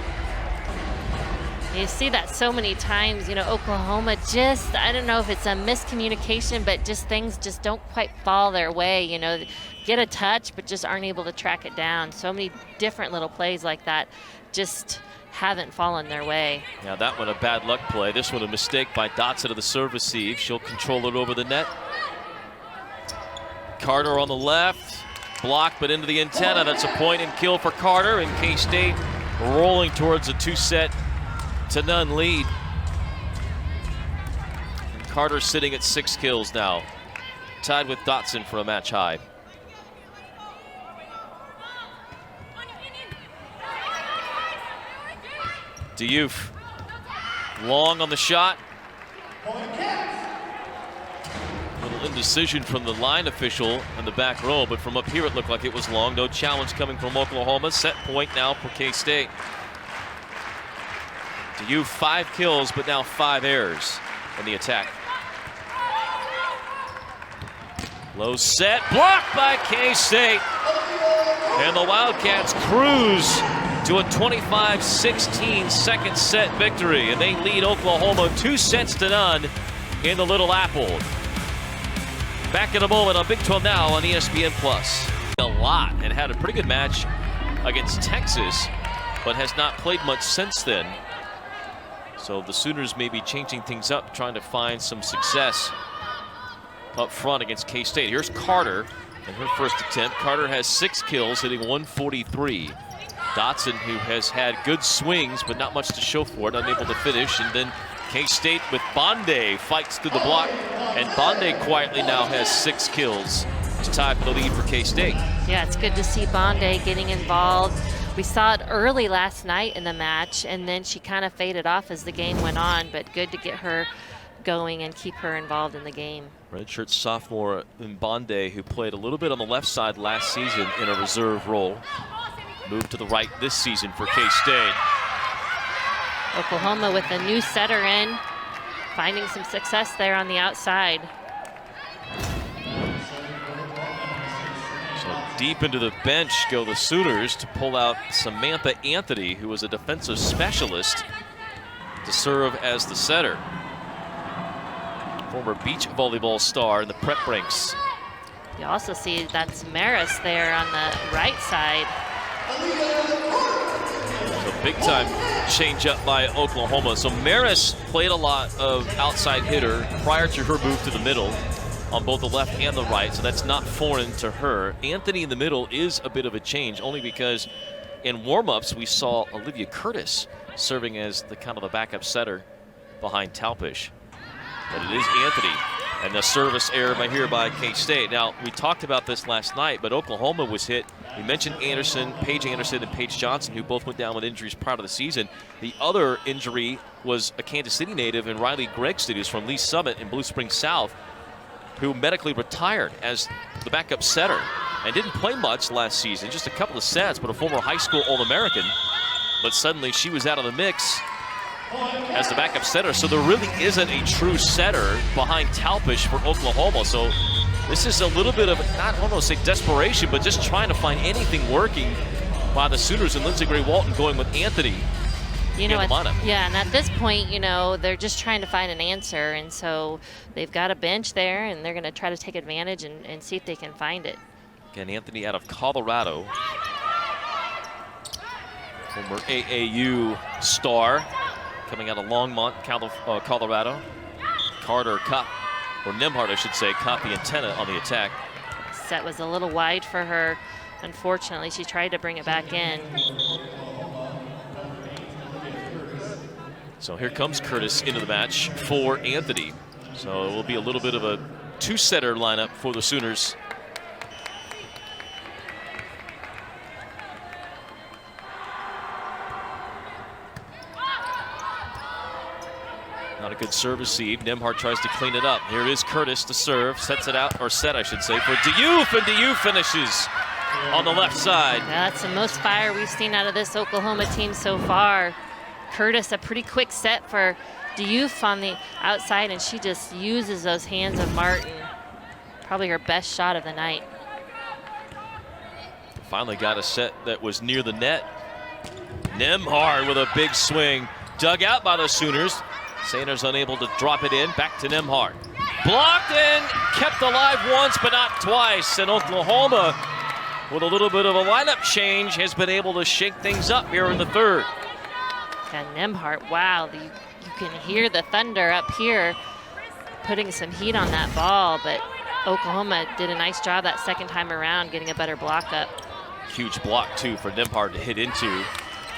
You see that so many times, you know, Oklahoma just, I don't know if it's a miscommunication, but just things just don't quite fall their way, you know, get a touch, but just aren't able to track it down. So many different little plays like that just haven't fallen their way. Yeah, that one a bad luck play. This one a mistake by Dotson of the serve receive. She'll control it over the net. Carter on the left, blocked but into the antenna. That's a point and kill for Carter, and K-State rolling towards a 2-set to none lead. And Carter sitting at 6 kills now, tied with Dotson for a match high. Diouf, long on the shot. Little indecision from the line official in the back row, but from up here it looked like it was long. No challenge coming from Oklahoma. Set point now for K-State. Diouf 5 kills, but now 5 errors in the attack. Low set, blocked by K-State. And the Wildcats cruise to a 25-16 second set victory, and they lead Oklahoma 2-0 in the Little Apple. Back in a moment on Big 12 Now on ESPN+. A lot, and had a pretty good match against Texas, but has not played much since then. So the Sooners may be changing things up, trying to find some success up front against K-State. Here's Carter in her first attempt. Carter has 6 kills, hitting 143. Dotson, who has had good swings, but not much to show for it, unable to finish. And then K-State with Bonde fights through the block. And Bonde quietly now has 6 kills to tie for the lead for K-State. Yeah, it's good to see Bonde getting involved. We saw it early last night in the match, and then she kind of faded off as the game went on, but good to get her going and keep her involved in the game. Redshirt sophomore in Bonde, who played a little bit on the left side last season in a reserve role. Moved to the right this season for K-State. Oklahoma with a new setter in, finding some success there on the outside. So deep into the bench go the Sooners to pull out Samantha Anthony, who was a defensive specialist, to serve as the setter. Former beach volleyball star in the prep ranks. You also see that's Maris there on the right side. So big time change up by Oklahoma. So Maris played a lot of outside hitter prior to her move to the middle on both the left and the right, so that's not foreign to her. Anthony in the middle is a bit of a change, only because in warm-ups we saw Olivia Curtis serving as the kind of the backup setter behind Talpish. But it is Anthony. And the service error here by K-State. Now, we talked about this last night, but Oklahoma was hit. We mentioned Paige Anderson and Paige Johnson, who both went down with injuries prior to the season. The other injury was a Kansas City native and Riley Gregston, who's from Lee Summit in Blue Springs South, who medically retired as the backup setter and didn't play much last season, just a couple of sets, but a former high school All-American. But suddenly she was out of the mix as the backup setter, so there really isn't a true setter behind Talpish for Oklahoma. So this is a little bit of, I don't want to say desperation, but just trying to find anything working by the Sooners, and Lindsey Gray Walton going with Anthony. And at this point, they're just trying to find an answer, and so they've got a bench there, and they're going to try to take advantage and see if they can find it. Again, Anthony out of Colorado, former AAU star, coming out of Longmont, Colorado. Carter Nembhard, I should say, caught the antenna on the attack. Set was a little wide for her. Unfortunately, she tried to bring it back in. So here comes Curtis into the match for Anthony. So it will be a little bit of a two-setter lineup for the Sooners. Not a good serve receive. Nembhard tries to clean it up. Here is Curtis to serve. Sets it out, or set, I should say, for Diouf, and Diouf finishes on the left side. Yeah, that's the most fire we've seen out of this Oklahoma team so far. Curtis, a pretty quick set for Diouf on the outside, and she just uses those hands of Martin. Probably her best shot of the night. Finally got a set that was near the net. Nembhard with a big swing. Dug out by the Sooners. Sanders unable to drop it in. Back to Nembhard. Blocked and kept alive once, but not twice. And Oklahoma, with a little bit of a lineup change, has been able to shake things up here in the third. And Nembhard, wow, you can hear the thunder up here, putting some heat on that ball, but Oklahoma did a nice job that second time around, getting a better block up. Huge block, too, for Nembhard to hit into.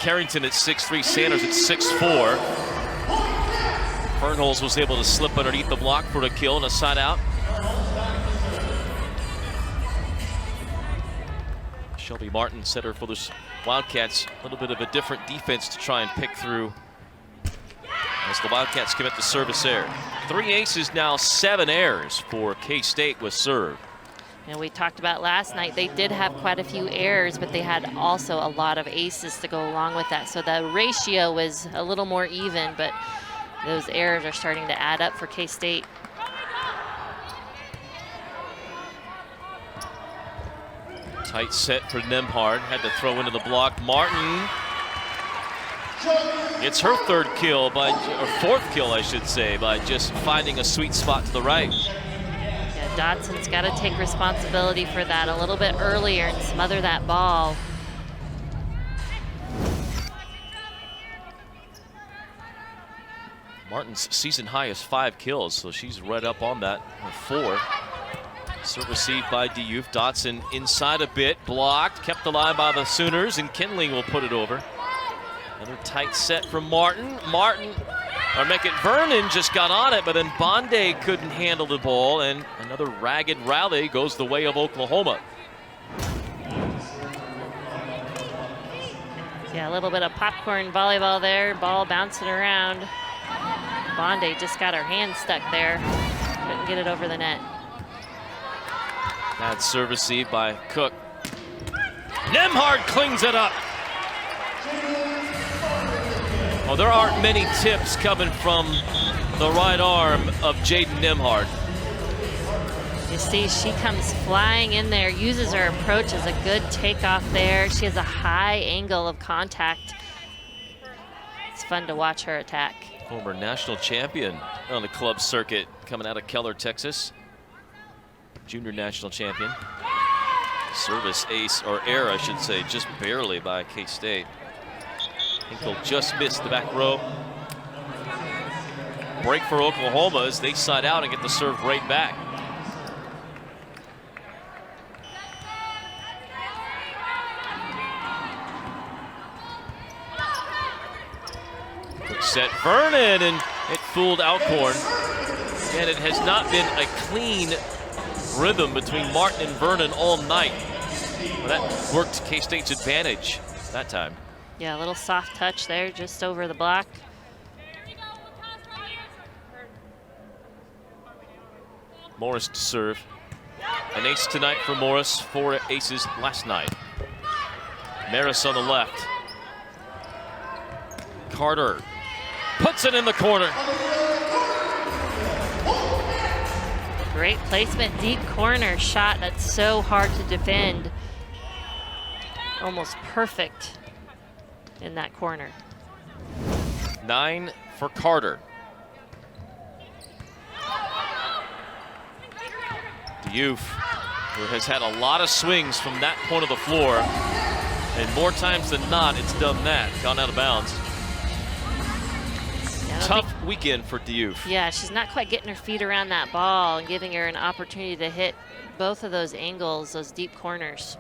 Carrington at 6'3", Sanders at 6'4". Fernholz was able to slip underneath the block for a kill and a side out. Shelby Martin, setter for the Wildcats. A little bit of a different defense to try and pick through as the Wildcats commit the service error. 3 aces now, 7 errors for K-State with serve. And we talked about last night, they did have quite a few errors, but they had also a lot of aces to go along with that. So the ratio was a little more even, but those errors are starting to add up for K-State. Tight set for Nembhard, had to throw into the block. Martin gets her third kill or fourth kill, I should say, by just finding a sweet spot to the right. Yeah, Dodson's got to take responsibility for that a little bit earlier and smother that ball. Martin's season high is 5 kills, so she's right up on that with 4. Serve received by Diouf. Dodson inside a bit, blocked, kept alive by the Sooners, and Kinley will put it over. Another tight set from Martin. Vernon just got on it, but then Bonde couldn't handle the ball, and another ragged rally goes the way of Oklahoma. Yeah, a little bit of popcorn volleyball there, ball bouncing around. Bonde just got her hand stuck there, couldn't get it over the net. Bad serve received by Cook. Nembhard cleans it up. Oh, there aren't many tips coming from the right arm of Jaden Nembhard. You see, she comes flying in there, uses her approach as a good takeoff there. She has a high angle of contact. It's fun to watch her attack. Former national champion on the club circuit, coming out of Keller, Texas. Junior national champion. Service ace, or error, I should say, just barely by K-State. Hinkle just missed the back row. Break for Oklahoma as they side out and get the serve right back. Quick set, Vernon, and It fooled Alcorn, and it has not been a clean rhythm between Martin and Vernon all night. Well, that worked to K-State's advantage that time. Yeah, a little soft touch there, just over the block. Morris to serve. An ace tonight for Morris, 4 aces last night. Maris on the left. Carter puts it in the corner. Great placement, deep corner shot that's so hard to defend. Almost perfect in that corner. 9 for Carter. Diouf, who has had a lot of swings from that point of the floor, and more times than not, it's done that, gone out of bounds. Yeah, Tough weekend for Diouf. Yeah, she's not quite getting her feet around that ball and giving her an opportunity to hit both of those angles, those deep corners.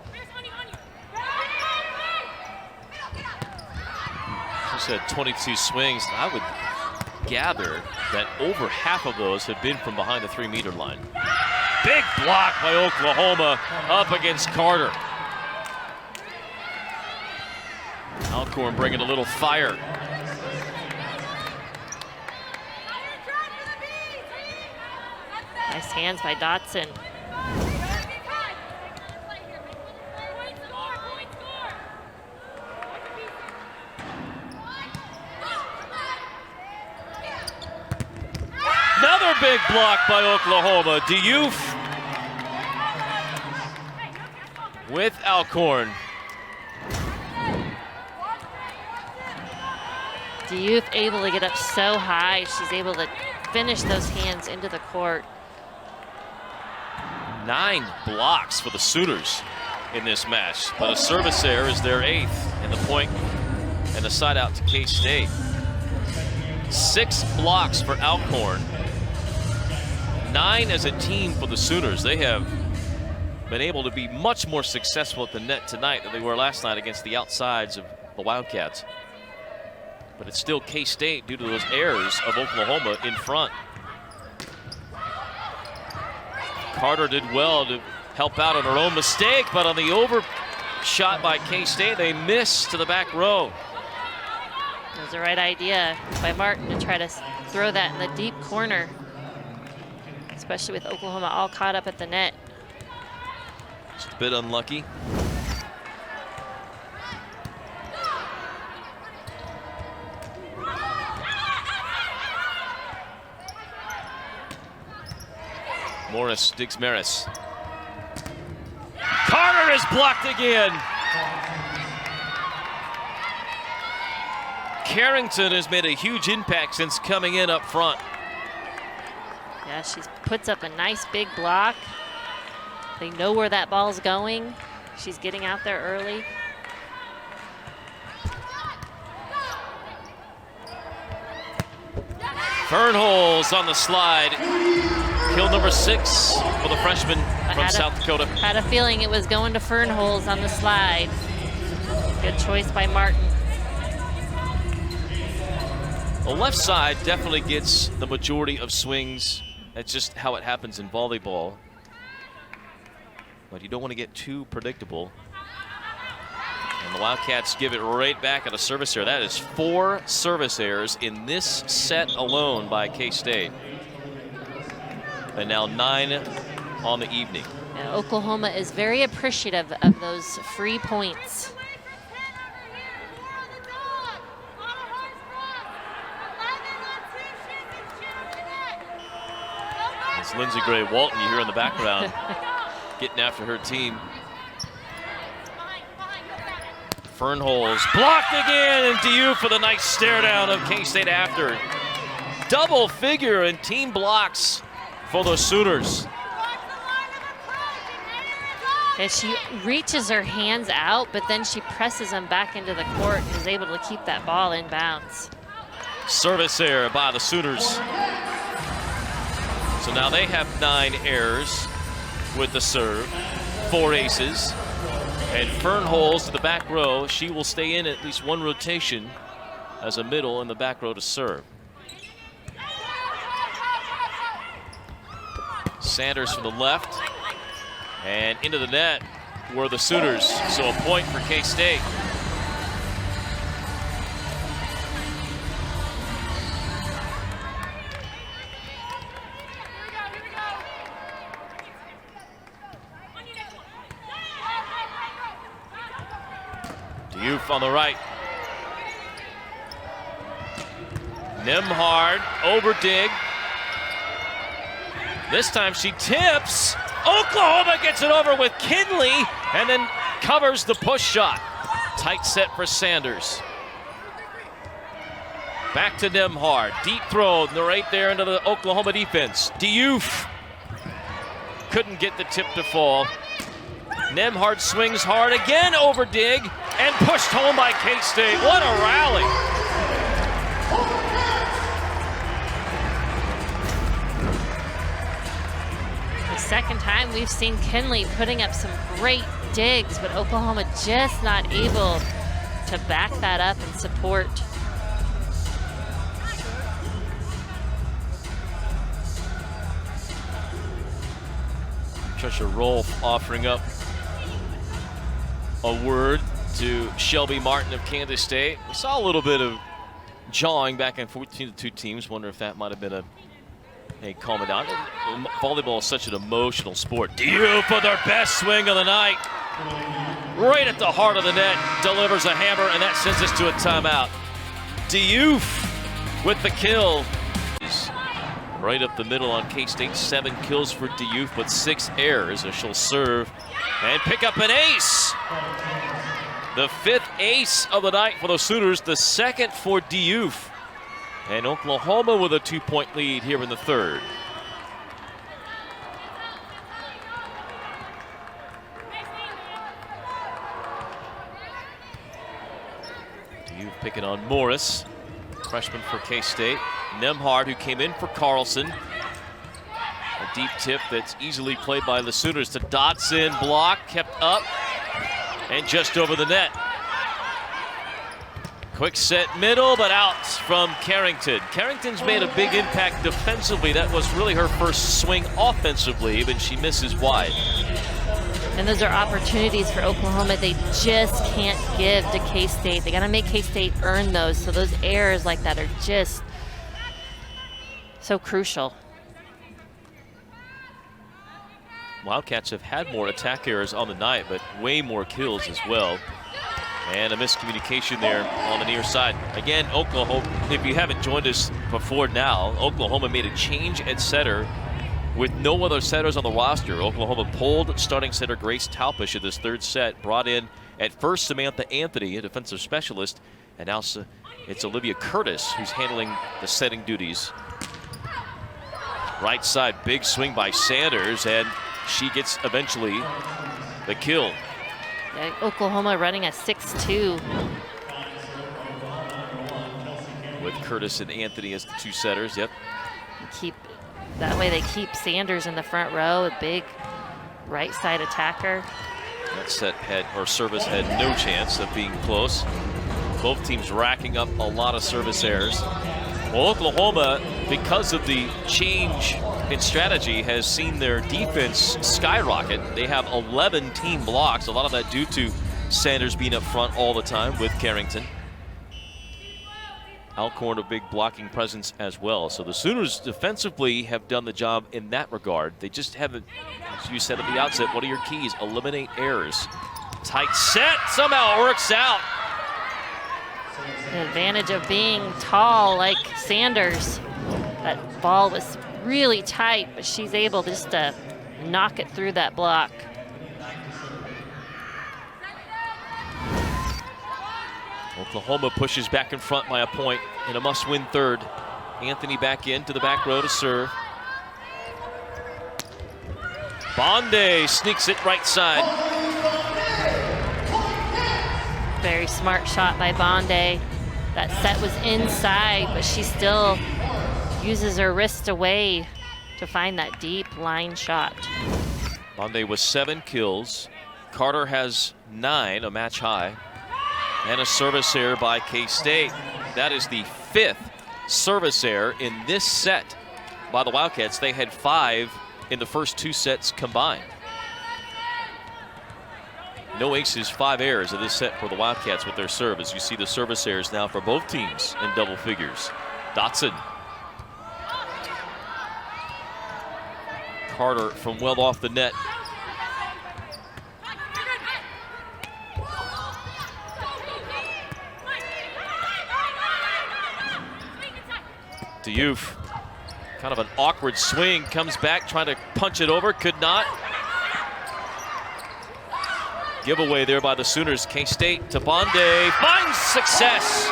She said 22 swings. I would gather that over half of those had been from behind the 3-meter line. Big block by Oklahoma up against Carter. Alcorn bringing a little fire. Nice hands by Dotson. Another big block by Oklahoma. Diouf with Alcorn. Diouf able to get up so high, she's able to finish those hands into the court. 9 blocks for the Sooners in this match, but a service error is their 8th, and the point and the side out to K-State. 6 blocks for Alcorn. 9 as a team for the Sooners. They have been able to be much more successful at the net tonight than they were last night against the outsides of the Wildcats. But it's still K-State due to those errors of Oklahoma in front. Carter did well to help out on her own mistake, but on the overshot by K-State, they missed to the back row. It was the right idea by Martin to try to throw that in the deep corner, especially with Oklahoma all caught up at the net. Just a bit unlucky. Morris digs Maris. Carter is blocked again. Carrington has made a huge impact since coming in up front. Yeah, she puts up a nice big block. They know where that ball's going. She's getting out there early. Fernholz on the slide. Kill number 6 for the freshman from South Dakota. Had a feeling it was going to Fernholz on the slide. Good choice by Martin. The left side definitely gets the majority of swings. That's just how it happens in volleyball. But you don't want to get too predictable. And the Wildcats give it right back at a service error. That is 4 service errors in this set alone by K-State. And now 9 on the evening. And Oklahoma is very appreciative of those free points. It's Lindsey Gray Walton you hear in the background getting after her team. Fernholz blocked again, and Diouf for the nice stare down of K-State after. Double figure and team blocks for the Sooners. And she reaches her hands out, but then she presses them back into the court and is able to keep that ball in bounds. Service error by the Sooners. So now they have 9 errors with the serve, 4 aces. And Fernholz to the back row. She will stay in at least 1 rotation as a middle in the back row to serve. Sanders from the left. And into the net were the Sooners. So a point for K-State. Diouf on the right. Nembhard over dig. This time she tips. Oklahoma gets it over with Kinley and then covers the push shot. Tight set for Sanders. Back to Nembhard. Deep throw right there into the Oklahoma defense. Diouf couldn't get the tip to fall. Nembhard swings hard again over dig and pushed home by K-State. What a rally. Second time we've seen Kinley putting up some great digs, but Oklahoma just not able to back that up and support. Trisha Rolfe offering up a word to Shelby Martin of Kansas State. We saw a little bit of jawing back and forth between the two teams. Wonder if that might have been a calm it down. Volleyball is such an emotional sport. Diouf for their best swing of the night. Right at the heart of the net, delivers a hammer, and that sends us to a timeout. Diouf with the kill. Right up the middle on K-State, 7 kills for Diouf with 6 errors as she'll serve and pick up an ace. The 5th ace of the night for the Sooners, the 2nd for Diouf. And Oklahoma with a 2-point lead here in the 3rd. Diouf picking on Morris, freshman for K-State. Nembhard, who came in for Carlson. A deep tip that's easily played by the Sooners to Dotson. Block, kept up, and just over the net. Quick set middle, but out from Carrington. Carrington's made a big impact defensively. That was really her first swing offensively, but she misses wide. And those are opportunities for Oklahoma they just can't give to K-State. They got to make K-State earn those. So those errors like that are just so crucial. Wildcats have had more attack errors on the night, but way more kills as well. And a miscommunication there on the near side. Again, Oklahoma, if you haven't joined us before now, Oklahoma made a change at setter with no other setters on the roster. Oklahoma pulled starting setter Grace Talpish in this 3rd set, brought in at first Samantha Anthony, a defensive specialist, and now it's Olivia Curtis who's handling the setting duties. Right side, big swing by Sanders, and she gets eventually the kill. Yeah, Oklahoma running a 6-2. With Curtis and Anthony as the 2 setters, yep. That way they keep Sanders in the front row, a big right side attacker. That set service had no chance of being close. Both teams racking up a lot of service errors. Well, Oklahoma, because of the change in strategy, has seen their defense skyrocket. They have 11 team blocks, a lot of that due to Sanders being up front all the time with Carrington. Alcorn a big blocking presence as well. So the Sooners defensively have done the job in that regard. They just haven't, as you said at the outset, what are your keys? Eliminate errors. Tight set, somehow it works out. The advantage of being tall like Sanders. That ball was really tight, but she's able just to knock it through that block. Oklahoma pushes back in front by a point in a must-win 3rd. Anthony back into the back row to serve. Bonde sneaks it right side. Very smart shot by Bonde. That set was inside, but she still uses her wrist away to find that deep line shot. Bonde with 7 kills. Carter has 9, a match high. And a service error by K-State. That is the 5th service error in this set by the Wildcats. They had 5 in the first 2 sets combined. No aces, 5 errors in this set for the Wildcats with their serve, as you see the service errors now for both teams in double figures. Dotson. Carter from well off the net. Diouf, kind of an awkward swing, comes back trying to punch it over, could not. Giveaway there by the Sooners. K-State to Bonde, finds success.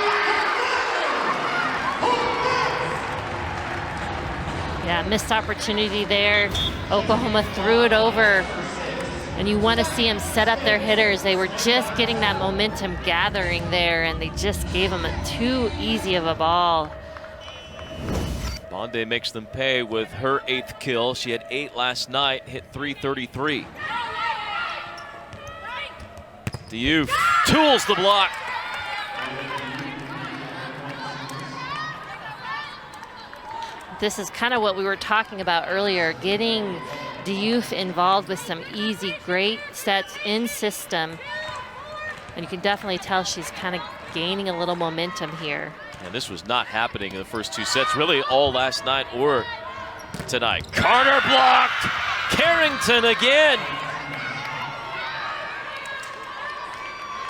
Yeah, missed opportunity there. Oklahoma threw it over. And you want to see them set up their hitters. They were just getting that momentum gathering there, and they just gave them too easy of a ball. Bonde makes them pay with her 8th kill. She had 8 last night, hit .333. Diouf tools the block. This is kind of what we were talking about earlier, getting Diouf involved with some easy, great sets in system. And you can definitely tell she's kind of gaining a little momentum here. And this was not happening in the first 2 sets, really all last night or tonight. Carter blocked. Carrington again.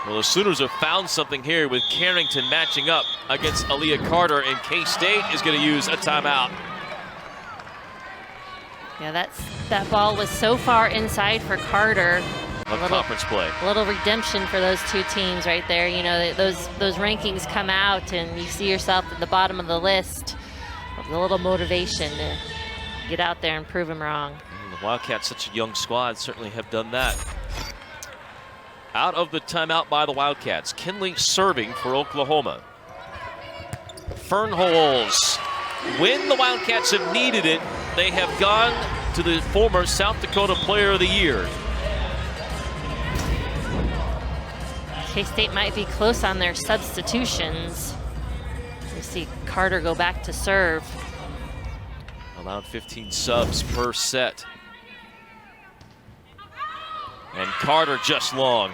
Well, the Sooners have found something here with Carrington matching up against Aaliyah Carter, and K-State is going to use a timeout. Yeah, that ball was so far inside for Carter. Conference play. A little redemption for those 2 teams right there. You know, those rankings come out and you see yourself at the bottom of the list. A little motivation to get out there and prove them wrong. The Wildcats, such a young squad, certainly have done that. Out of the timeout by the Wildcats. Kinley serving for Oklahoma. Fernholz. When the Wildcats have needed it, they have gone to the former South Dakota Player of the Year. K-State might be close on their substitutions. We see Carter go back to serve. Allowed 15 subs per set. And Carter just long.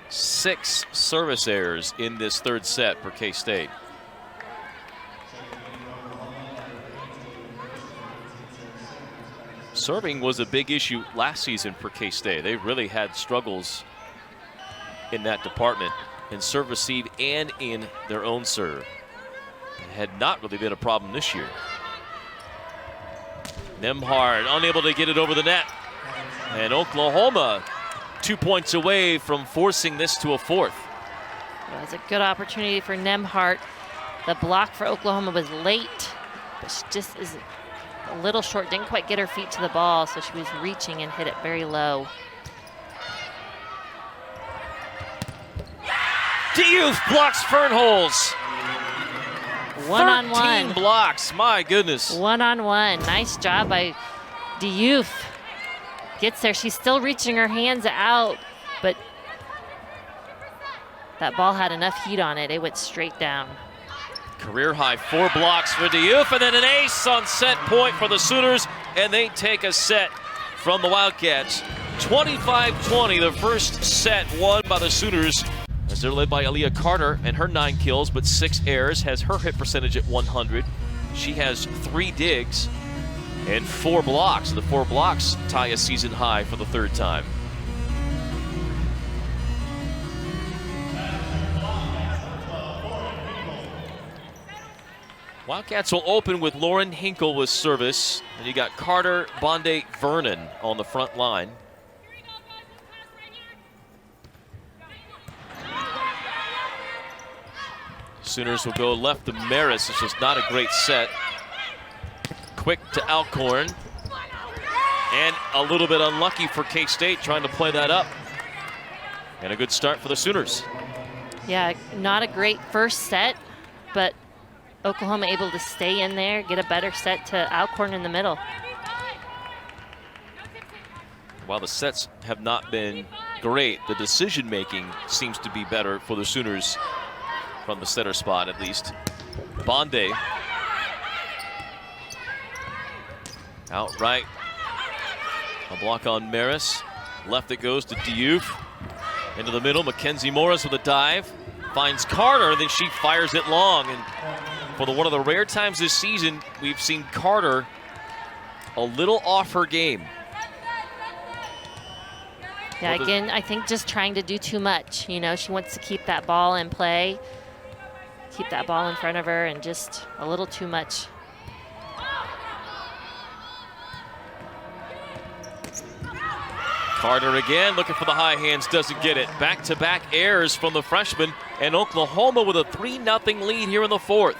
6 service errors in this 3rd set for K-State. Serving was a big issue last season for K-State. They really had struggles in that department, in serve receive and in their own serve. It had not really been a problem this year. Nembhard unable to get it over the net. And Oklahoma 2 points away from forcing this to a 4th. It was a good opportunity for Nembhard. The block for Oklahoma was late, but she just is a little short, didn't quite get her feet to the ball, so she was reaching and hit it very low. Diouf blocks Fernholz. One-on-one. 13 blocks, my goodness. One-on-one, nice job by Diouf. Gets there, she's still reaching her hands out, but that ball had enough heat on it, it went straight down. Career high 4 blocks for Diouf, and then an ace on set point for the Sooners, and they take a set from the Wildcats. 25-20, the first set won by the Sooners, as they're led by Aaliyah Carter and her 9 kills, but 6 errors, has her hit percentage at 100. She has 3 digs and 4 blocks. The 4 blocks tie a season high for the 3rd time. Wildcats will open with Lauren Hinkle with service. And you got Carter, Bonde, Vernon on the front line. Sooners will go left to Maris. It's just not a great set. Quick to Alcorn. And a little bit unlucky for K-State trying to play that up. And a good start for the Sooners. Yeah, not a great first set, but Oklahoma able to stay in there, get a better set to Alcorn in the middle. While the sets have not been great, the decision-making seems to be better for the Sooners from the setter spot, at least. Bonde. Outright. A block on Maris. Left it goes to Diouf. Into the middle, Mackenzie Morris with a dive. Finds Carter, then she fires it long. And for one of the rare times this season, we've seen Carter a little off her game. Yeah, again, I think just trying to do too much. You know, she wants to keep that ball in play, keep that ball in front of her, and just a little too much. Carter again looking for the high hands, doesn't get it. Back-to-back errors from the freshman, and Oklahoma with a 3-0 lead here in the fourth.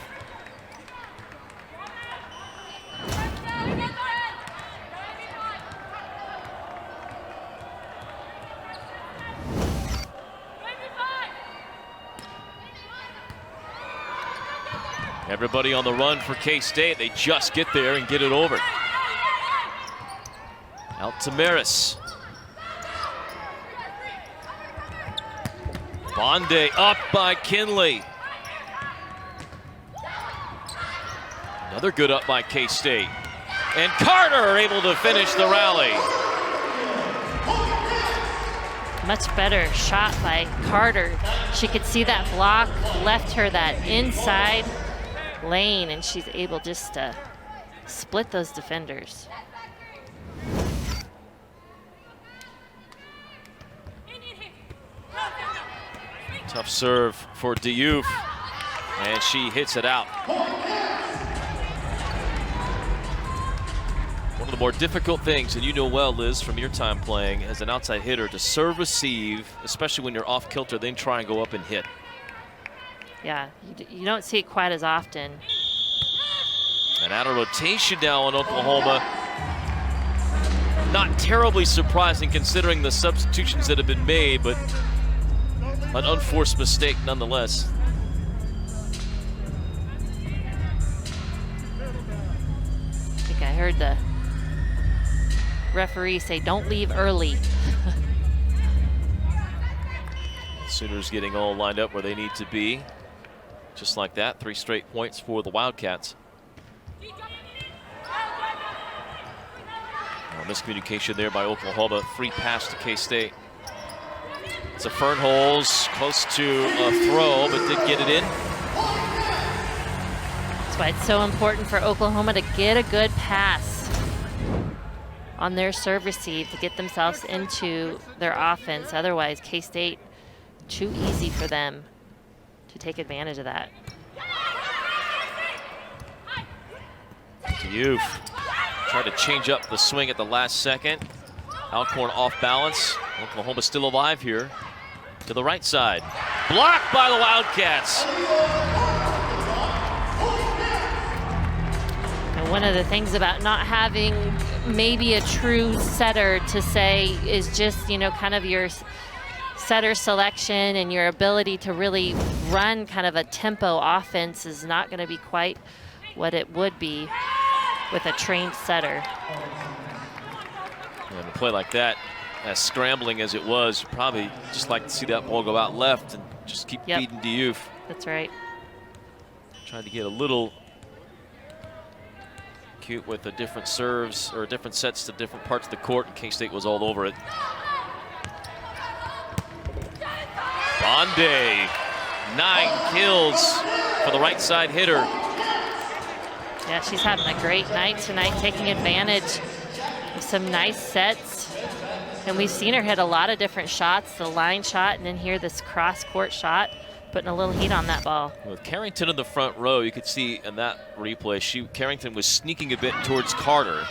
Everybody on the run for K-State. They just get there and get it over. Out to Maris. Bonde up by Kinley. Another good up by K-State. And Carter able to finish the rally. Much better shot by Carter. She could see that block, left her that inside lane, and she's able just to split those defenders. Tough serve for Diouf, and she hits it out. One of the more difficult things, and you know well, Liz, from your time playing as an outside hitter, to serve, receive, especially when you're off kilter, then try and go up and hit. Yeah, you don't see it quite as often. And out of rotation now on Oklahoma. Not terribly surprising considering the substitutions that have been made, but an unforced mistake nonetheless. I think I heard the referee say, "Don't leave early." Sooners getting all lined up where they need to be. Just like that, 3 straight points for the Wildcats. Miscommunication there by Oklahoma. Free pass to K-State. It's a Fernholz, close to a throw, but did get it in. That's why it's so important for Oklahoma to get a good pass on their serve receive to get themselves into their offense. Otherwise, K-State, too easy for them to take advantage of that. Diouf tried to change up the swing at the last second. Alcorn off balance. Oklahoma still alive here. To the right side. Blocked by the Wildcats. And one of the things about not having maybe a true setter to say is just, you know, kind of your setter selection and your ability to really run kind of a tempo offense is not going to be quite what it would be with a trained setter. And a play like that, as scrambling as it was, you'd probably just like to see that ball go out left and just keep feeding Diouf. That's right. Trying to get a little cute with the different serves or different sets to different parts of the court, and K-State was all over it. Bonde, 9 kills for the right side hitter. Yeah, she's having a great night tonight, taking advantage of some nice sets. And we've seen her hit a lot of different shots, the line shot, and then here this cross-court shot, putting a little heat on that ball. With Carrington in the front row, you could see in that replay, Carrington was sneaking a bit towards Carter.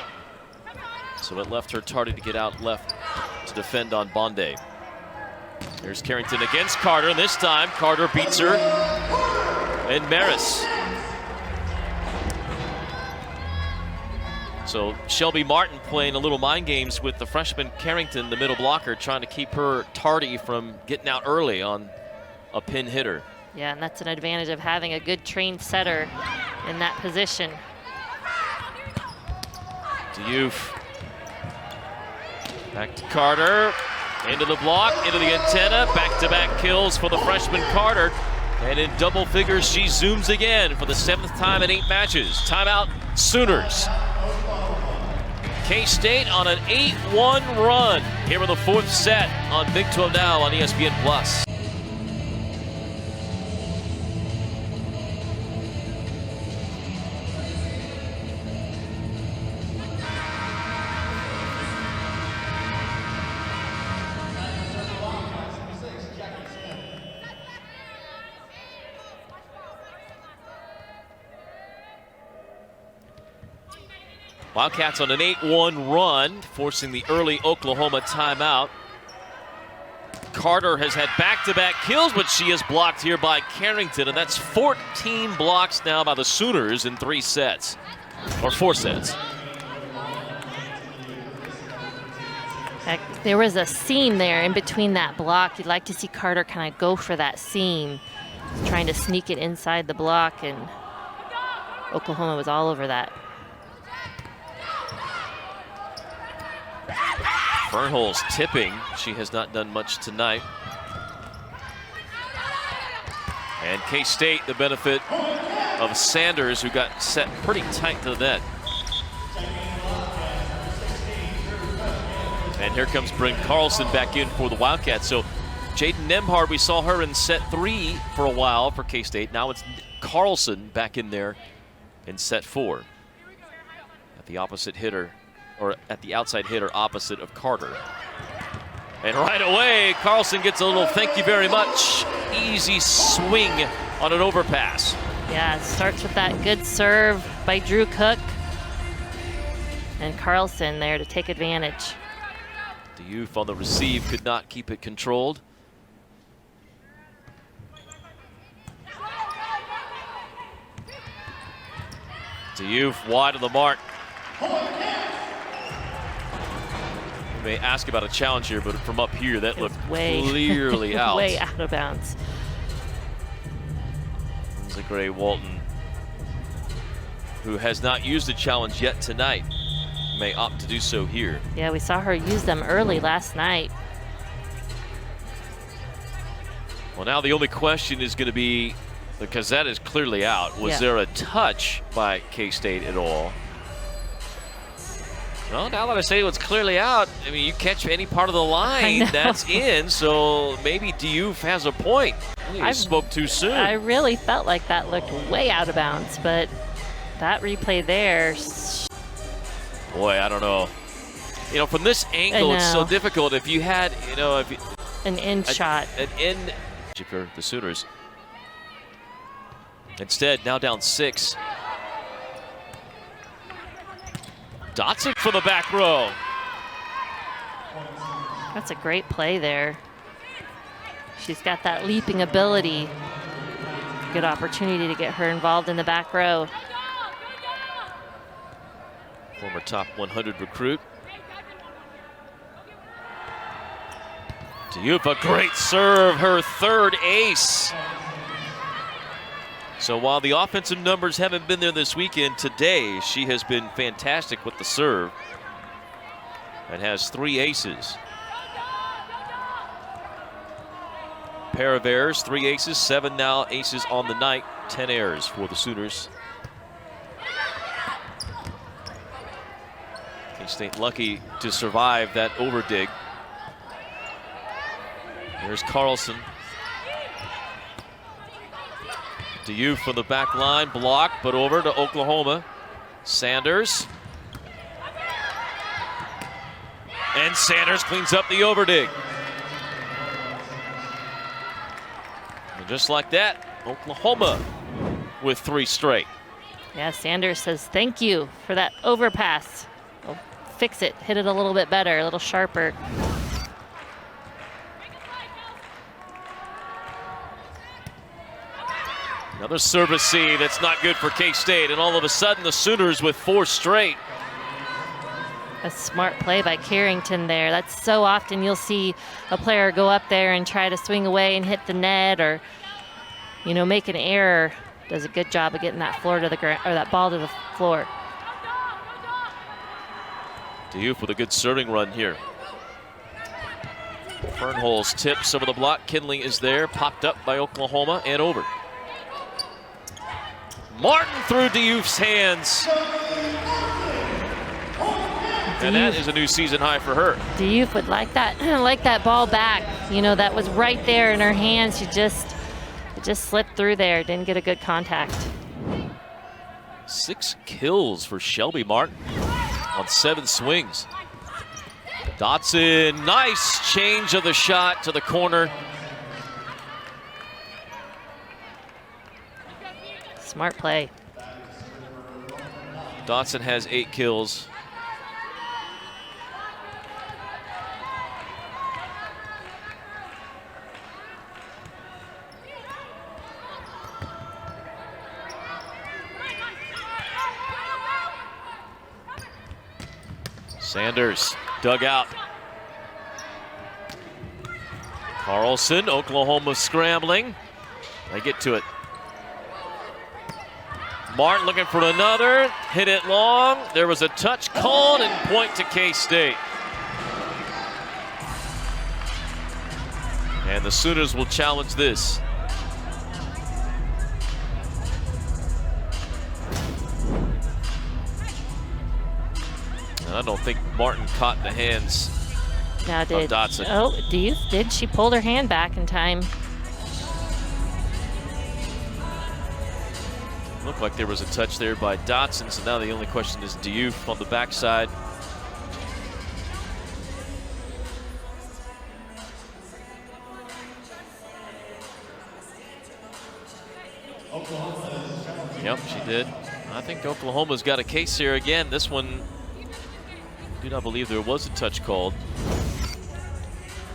So it left her tardy to get out left to defend on Bonde. There's Carrington against Carter, and this time Carter beats her. And Maris. So Shelby Martin playing a little mind games with the freshman Carrington, the middle blocker, trying to keep her tardy from getting out early on a pin hitter. Yeah, and that's an advantage of having a good trained setter in that position. Diouf. Back to Carter. Into the block, into the antenna. Back-to-back kills for the freshman Carter. And in double figures, she zooms again for the 7th time in 8 matches. Timeout, Sooners. K-State on an 8-1 run here in the fourth set on Big 12 Now on ESPN+. Wildcats on an 8-1 run, forcing the early Oklahoma timeout. Carter has had back-to-back kills, but she is blocked here by Carrington, and that's 14 blocks now by the Sooners in 3 sets, or 4 sets. There was a seam there in between that block. You'd like to see Carter kind of go for that seam, trying to sneak it inside the block, and Oklahoma was all over that. Fernholz tipping. She has not done much tonight. And K-State, the benefit of Sanders, who got set pretty tight to the net. And here comes Bryn Carlson back in for the Wildcats. So Jaden Nembhard, we saw her in set 3 for a while for K-State. Now it's Carlson back in there in set 4. At the opposite hitter, or at the outside hitter opposite of Carter. And right away, Carlson gets a little thank you very much. Easy swing on an overpass. Yeah, it starts with that good serve by Drew Cook. And Carlson there to take advantage. Diouf on the receive could not keep it controlled. Diouf wide of the mark. May ask about a challenge here, but from up here, that looked clearly out. Way out of bounds. Gray Walton, who has not used a challenge yet tonight, may opt to do so here. Yeah, we saw her use them early last night. Well, now the only question is going to be, because that is clearly out, was there a touch by K-State at all? Well, now that I say it's clearly out, I mean, you catch any part of the line, that's in, so maybe Diouf has a point. I spoke too soon. I really felt like that looked way out of bounds, but that replay there. Boy, I don't know. You know, from this angle, it's so difficult. If you had, you know, if you, an end shot. An end for the Sooners. Instead, now down 6. Dotson for the back row. That's a great play there. She's got that leaping ability. Good opportunity to get her involved in the back row. Former top 100 recruit. Diouf, a great serve, her 3rd ace. So while the offensive numbers haven't been there this weekend, today she has been fantastic with the serve and has 3 aces. Pair of errors, 3 aces, 7 now aces on the night, 10 errors for the Sooners. K-State lucky to survive that overdig. Here's Carlson. Diouf from the back line, blocked, but over to Oklahoma. Sanders. And Sanders cleans up the overdig. And just like that, Oklahoma with 3 straight. Yeah, Sanders says thank you for that overpass. We'll fix it, hit it a little bit better, a little sharper. Another service C that's not good for K-State, and all of a sudden the Sooners with 4 straight. A smart play by Carrington there. That's so often you'll see a player go up there and try to swing away and hit the net, or, you know, make an error. Does a good job of getting that floor to the ground, or that ball to the floor. Diouf with a good serving run here. Fernholz tips over the block. Kinley is there, popped up by Oklahoma and over. Martin through Diouf's hands. And that is a new season high for her. Diouf would like that ball back. You know, that was right there in her hands. She just slipped through there. Didn't get a good contact. 6 kills for Shelby Martin on 7 swings. Dotson, nice change of the shot to the corner. Smart play. Dotson has 8 kills. Sanders dug out. Carlson, Oklahoma scrambling. They get to it. Martin looking for another, hit it long. There was a touch called and point to K-State. And the Sooners will challenge this. I don't think Martin caught the hands of Dotson. Oh, did she pull her hand back in time? Looked like there was a touch there by Dotson, so now the only question is Diouf on the backside. Yep, she did. I think Oklahoma's got a case here again. This one, I do not believe there was a touch called.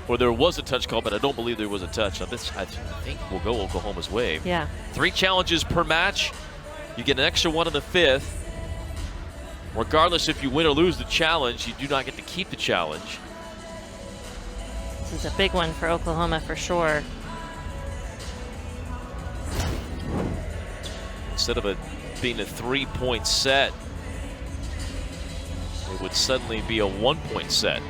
Or there was a touch called, but I don't believe there was a touch. Now this, I think, will go Oklahoma's way. Yeah. 3 challenges per match. You get an extra one in the 5th. Regardless if you win or lose the challenge, you do not get to keep the challenge. This is a big one for Oklahoma for sure. Instead of it being a 3-point set, it would suddenly be a 1-point set.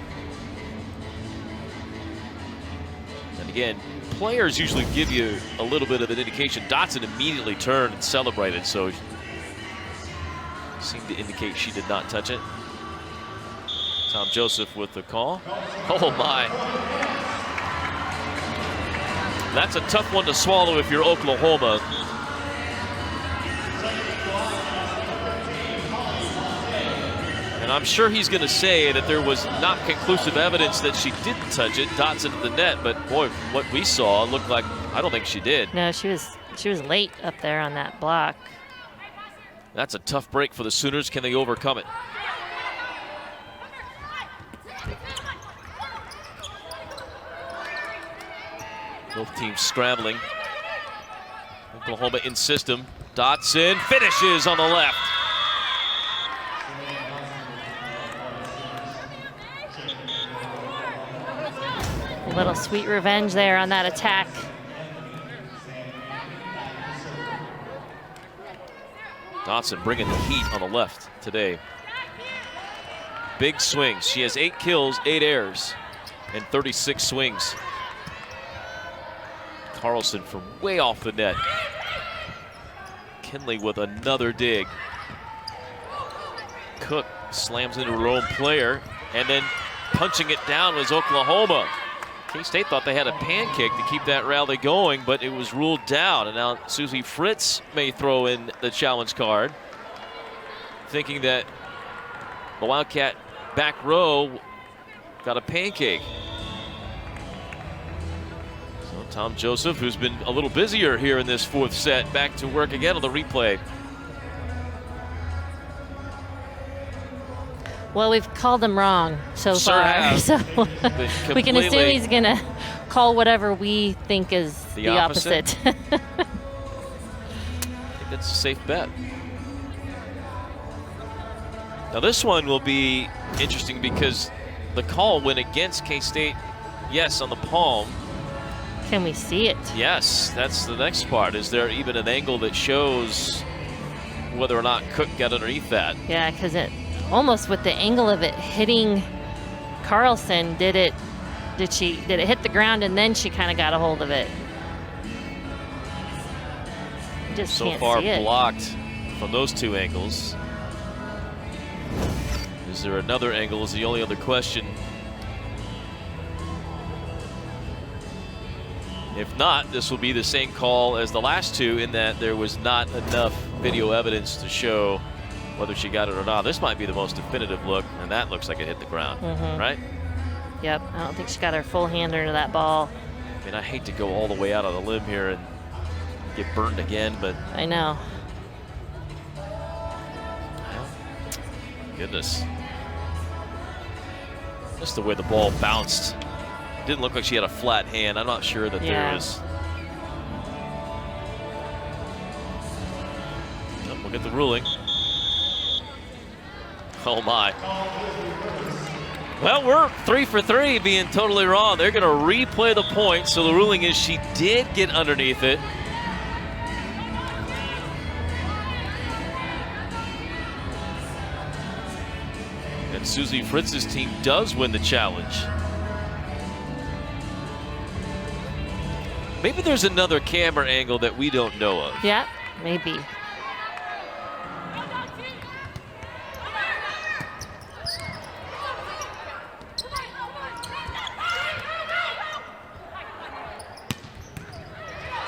And again, players usually give you a little bit of an indication. Dotson immediately turned and celebrated, so seemed to indicate she did not touch it. Tom Joseph with the call. Oh my. That's a tough one to swallow if you're Oklahoma. And I'm sure he's going to say that there was not conclusive evidence that she didn't touch it. Dotson at the net, but boy, what we saw looked like, I don't think she did. No, she was late up there on that block. That's a tough break for the Sooners. Can they overcome it? Both teams scrambling. Oklahoma in system. Dotson finishes on the left. A little sweet revenge there on that attack. Dotson bringing the heat on the left today. Big swings. She has 8 kills, 8 errors, and 36 swings. Carlson from way off the net. Kinley with another dig. Cook slams into her own player, and then punching it down was Oklahoma. K-State thought they had a pancake to keep that rally going, but it was ruled down. And now Susie Fritz may throw in the challenge card, thinking that the Wildcat back row got a pancake. So Tom Joseph, who's been a little busier here in this 4th set, back to work again on the replay. Well, we've called him wrong so far, so we can assume he's going to call whatever we think is the opposite. I think that's a safe bet. Now this one will be interesting because the call went against K-State, yes, on the palm. Can we see it? Yes, that's the next part. Is there even an angle that shows whether or not Cook got underneath that? Yeah, because it almost with the angle of it hitting Carlson, did it hit the ground and then she kind of got a hold of it? Just so can't far see it. Blocked from those 2 angles. Is there another angle is the only other question. If not, this will be the same call as the last two in that there was not enough video evidence to show whether she got it or not. This might be the most definitive look, and that looks like it hit the ground, right? Yep, I don't think she got her full hand under that ball. I mean, I hate to go all the way out on the limb here and get burned again, but... I know. Goodness. Just the way the ball bounced. Didn't look like she had a flat hand. I'm not sure that there was... Oh, we'll get the ruling. Oh my. Well, we're 3 for 3 being totally wrong. They're going to replay the point, so the ruling is she did get underneath it. And Susie Fritz's team does win the challenge. Maybe there's another camera angle that we don't know of. Yeah, maybe.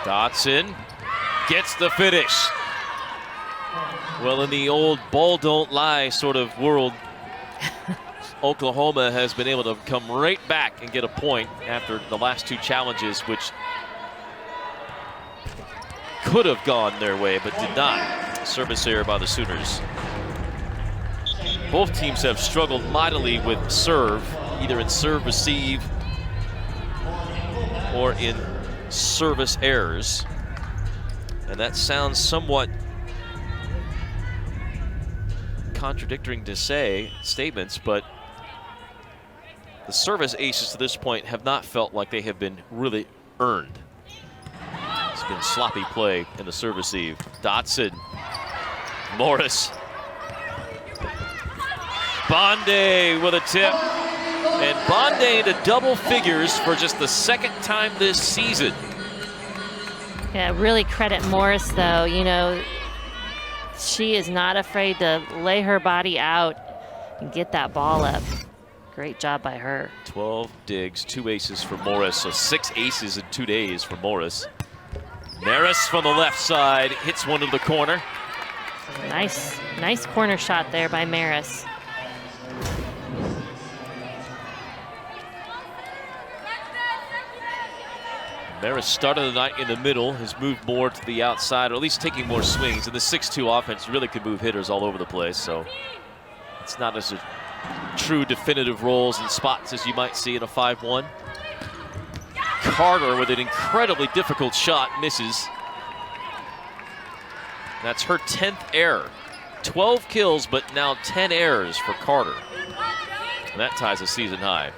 Dotson gets the finish. Well, in the old ball don't lie sort of world, Oklahoma has been able to come right back and get a point after the last two challenges, which could have gone their way but did not. Service error by the Sooners. Both teams have struggled mightily with serve, either in serve receive or in service errors, and that sounds somewhat contradicting to say statements, but the service aces to this point have not felt like they have been really earned. It's been sloppy play in the serve receive. Dotson, Morris, Bonde with a tip. And Bonde into double figures for just the second time this season. Yeah, really credit Morris, though. You know, she is not afraid to lay her body out and get that ball up. Great job by her. 12 digs, 2 aces for Morris, so 6 aces in 2 days for Morris. Maris from the left side hits one to the corner. Nice corner shot there by Maris. Maris started the night in the middle, has moved more to the outside, or at least taking more swings. And the 6'2" offense really could move hitters all over the place, so it's not as a true definitive roles and spots as you might see in a 5-1. Carter with an incredibly difficult shot, misses. That's her 10th error. 12 kills, but now 10 errors for Carter. And that ties a season high.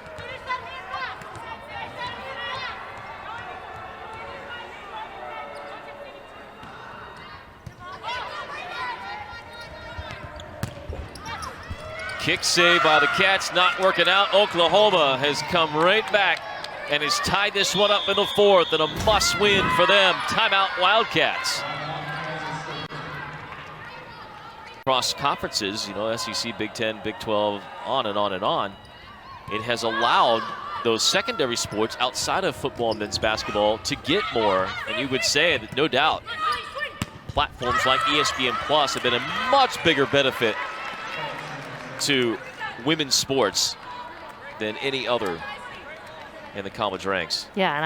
Kick save by the Cats, not working out. Oklahoma has come right back and has tied this one up in the 4th, and a must win for them. Timeout, Wildcats. Across conferences, you know, SEC, Big 10, Big 12, on and on and on. It has allowed those secondary sports outside of football and men's basketball to get more, and you would say that no doubt platforms like ESPN Plus have been a much bigger benefit to women's sports than any other in the college ranks. Yeah, and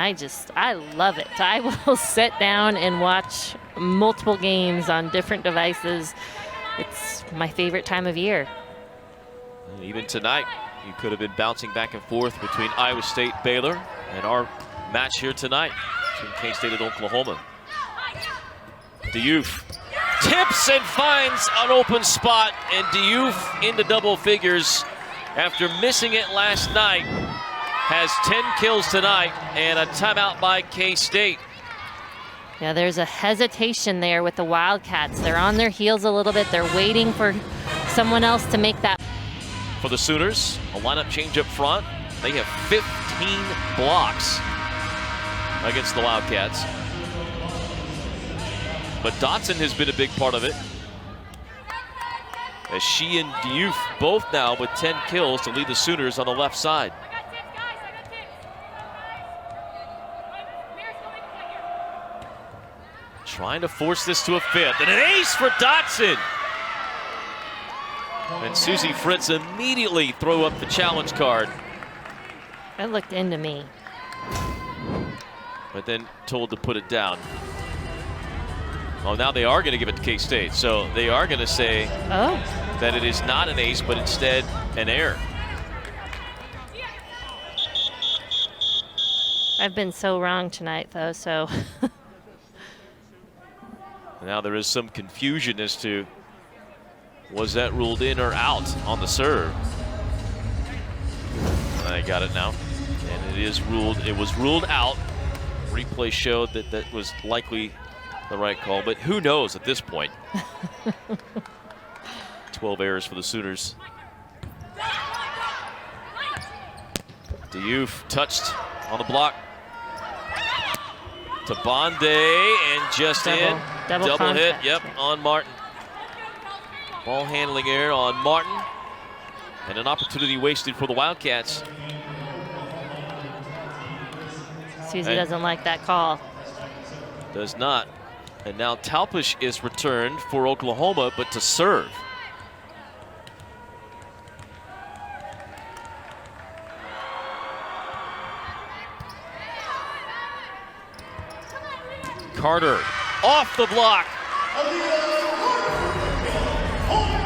I love it. I will sit down and watch multiple games on different devices. It's my favorite time of year. And even tonight, you could have been bouncing back and forth between Iowa State, Baylor, and our match here tonight between K-State and Oklahoma. Diouf tips and finds an open spot, and Diouf into double figures after missing it last night. Has 10 kills tonight and a timeout by K-State. Yeah, there's a hesitation there with the Wildcats. They're on their heels a little bit. They're waiting for someone else to make that. For the Sooners, a lineup change up front. They have 15 blocks against the Wildcats. But Dotson has been a big part of it. as she and Diouf both now with 10 kills to lead the Sooners on the left side. Trying to force this to a fifth, and an ace for Dotson. And Susie Fritz immediately throw up the challenge card. That looked into me. But then told to put it down. Oh, now they are going to give it to K-State. So they are going to say that it is not an ace, but instead an error. I've been so wrong tonight, though, so. Now there is some confusion as to was that ruled in or out on the serve. I got it now. And it was ruled out. Replay showed that that was likely the right call, but who knows at this point. 12 errors for the Sooners. Diouf touched on the block to Bonde, and just double hit, yep, on Martin. Ball handling error on Martin, and an opportunity wasted for the Wildcats. Susie doesn't like that call. Does not. And now Talpish is returned for Oklahoma, but to serve. Carter off the block.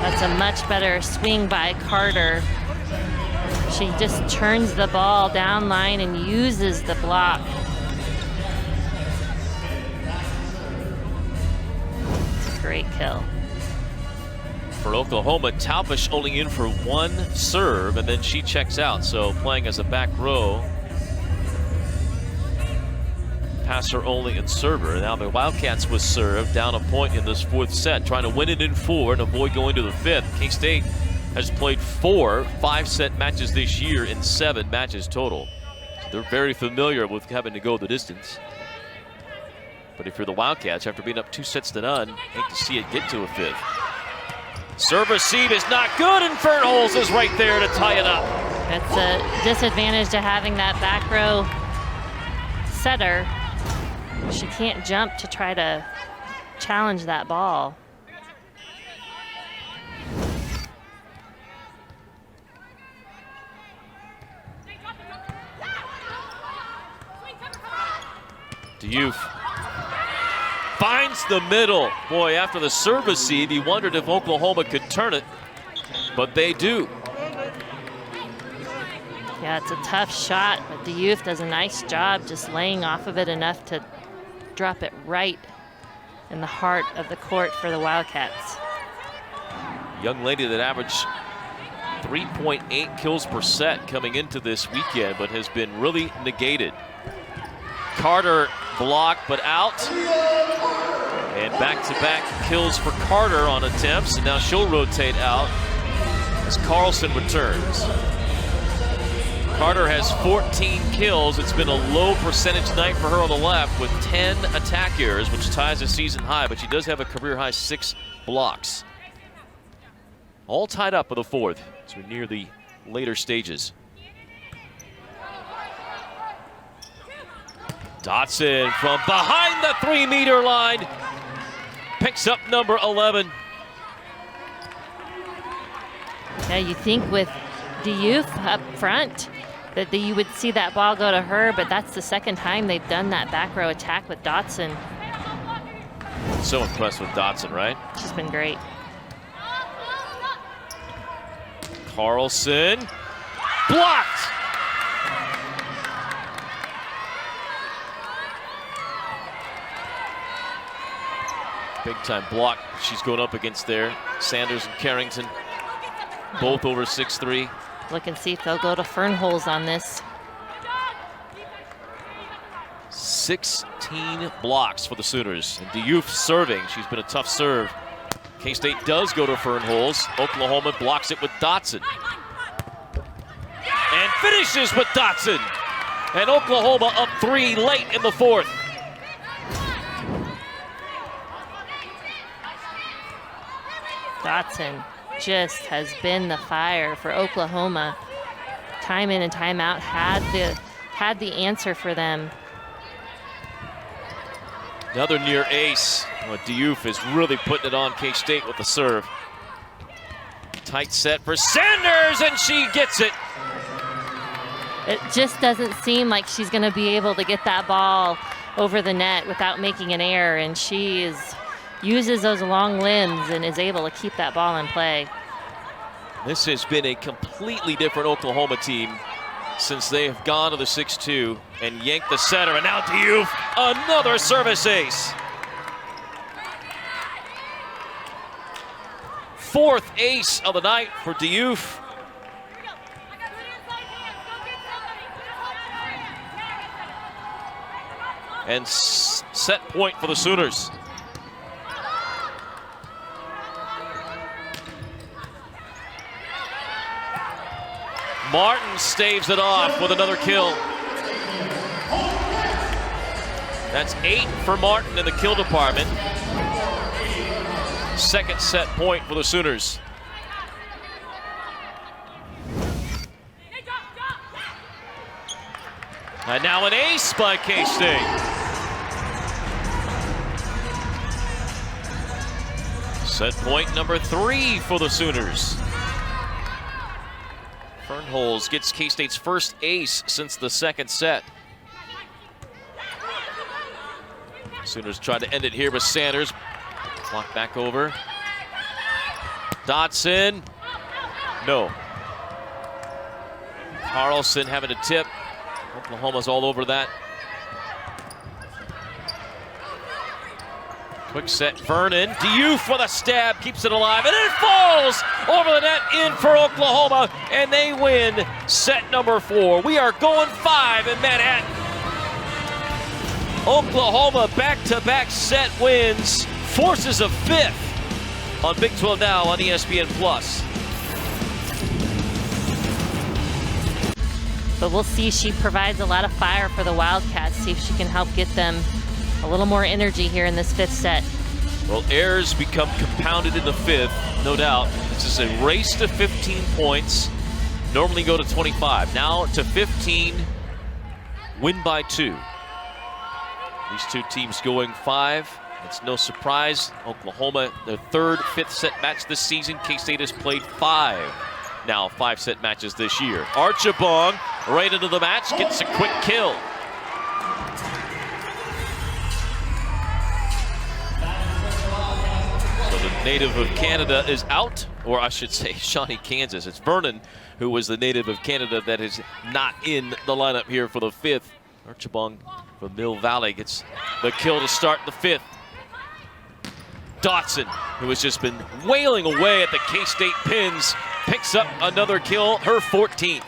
That's a much better swing by Carter. She just turns the ball down line and uses the block. It's a great kill. For Oklahoma, Talpish only in for one serve, and then she checks out. So playing as a back row, passer only and server. Now the Wildcats was served down a point in this fourth set, trying to win it in 4 and avoid going to the 5th. K-State has played 4 5-set matches this year in 7 matches total. So they're very familiar with having to go the distance. But if you're the Wildcats, after being up 2-0, hate to see it get to a 5th. Serve receive is not good, and Fernholz is right there to tie it up. That's a disadvantage to having that back row setter. She can't jump to try to challenge that ball. Diouf finds the middle. Boy, after the serve receive, he wondered if Oklahoma could turn it, but they do. Yeah, it's a tough shot, but Diouf does a nice job just laying off of it enough to drop it right in the heart of the court for the Wildcats. Young lady that averaged 3.8 kills per set coming into this weekend, but has been really negated. Carter blocked, but out. And back-to-back kills for Carter on attempts, and now she'll rotate out as Carlson returns. Carter has 14 kills. It's been a low percentage night for her on the left with 10 attack errors, which ties a season high, but she does have a career high 6 blocks. All tied up for the 4th as we're near the later stages. Dotson from behind the 3-meter line picks up number 11. Yeah, you think with Diouf up front that you would see that ball go to her, but that's the second time they've done that back row attack with Dotson. So impressed with Dotson, right? She's been great. Carlson blocked. Big time block she's going up against there. Sanders and Carrington, both over 6'3". Look and see if they'll go to Fernholz on this. 16 blocks for the Sooners. And Diouf serving. She's been a tough serve. K-State does go to Fernholz. Oklahoma blocks it with Dotson. And finishes with Dotson. And Oklahoma up 3 late in the 4th. Dotson just has been the fire for Oklahoma. Time in and time out, had the answer for them. Another near ace. Diouf is really putting it on K-State with the serve. Tight set for Sanders, and she gets it. It just doesn't seem like she's going to be able to get that ball over the net without making an error, and she uses those long limbs and is able to keep that ball in play. This has been a completely different Oklahoma team since they have gone to the 6-2 and yanked the setter, and now Diouf, another service ace. Fourth ace of the night for Diouf. And set point for the Sooners. Martin staves it off with another kill. That's 8 for Martin in the kill department. Second set point for the Sooners. And now an ace by K-State. Set point number 3 for the Sooners. Fernholz gets K-State's first ace since the second set. Sooners try to end it here with Sanders. Block back over. Dotson. No. Carlson having a tip. Oklahoma's all over that. Quick set, Vernon. Diouf with a stab, keeps it alive, and it falls over the net in for Oklahoma, and they win set number 4. We are going 5 in Manhattan. Oklahoma back-to-back set wins, forces a 5th on Big 12 Now on ESPN+. But we'll see. She provides a lot of fire for the Wildcats. See if she can help get them a little more energy here in this 5th set. Well, errors become compounded in the 5th, no doubt. This is a race to 15 points. Normally go to 25. Now to 15, win by 2. These two teams going 5. It's no surprise. Oklahoma, their 3rd 5th set match this season. K-State has played 5. Now 5-set matches this year. Archibong right into the match, gets a quick kill. So the native of Canada is out, or I should say Shawnee, Kansas. It's Vernon, who was the native of Canada, that is not in the lineup here for the 5th. Archibong from Mill Valley gets the kill to start the 5th. Dotson, who has just been wailing away at the K-State pins, picks up another kill, her 14th.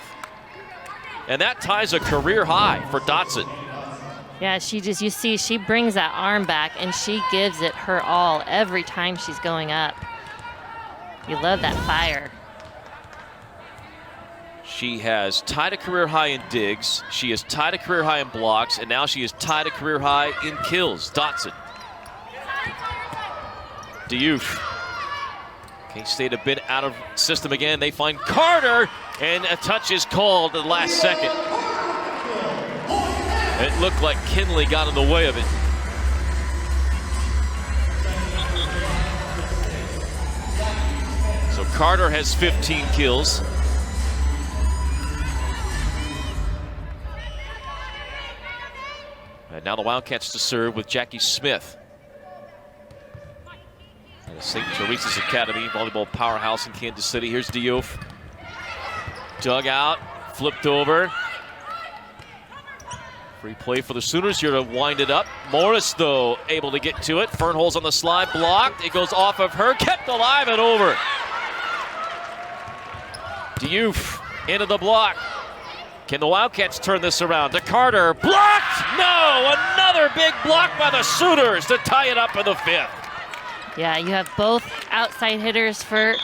And that ties a career high for Dotson. Yeah, you see, she brings that arm back and she gives it her all every time she's going up. You love that fire. She has tied a career high in digs, she has tied a career high in blocks, and now she has tied a career high in kills. Dotson. Diouf. K-State have been out of system again. They find Carter, and a touch is called at the last second. It looked like Kinley got in the way of it. So Carter has 15 kills. And now the Wildcats to serve with Jackie Smith. St. Teresa's Academy, volleyball powerhouse in Kansas City. Here's Diouf. Dug out, flipped over. Free play for the Sooners here to wind it up. Morris, though, able to get to it. Fernholz on the slide, blocked. It goes off of her, kept alive and over. Diouf into the block. Can the Wildcats turn this around? To Carter, blocked! No, another big block by the Sooners to tie it up in the 5th. Yeah, you have both outside hitters for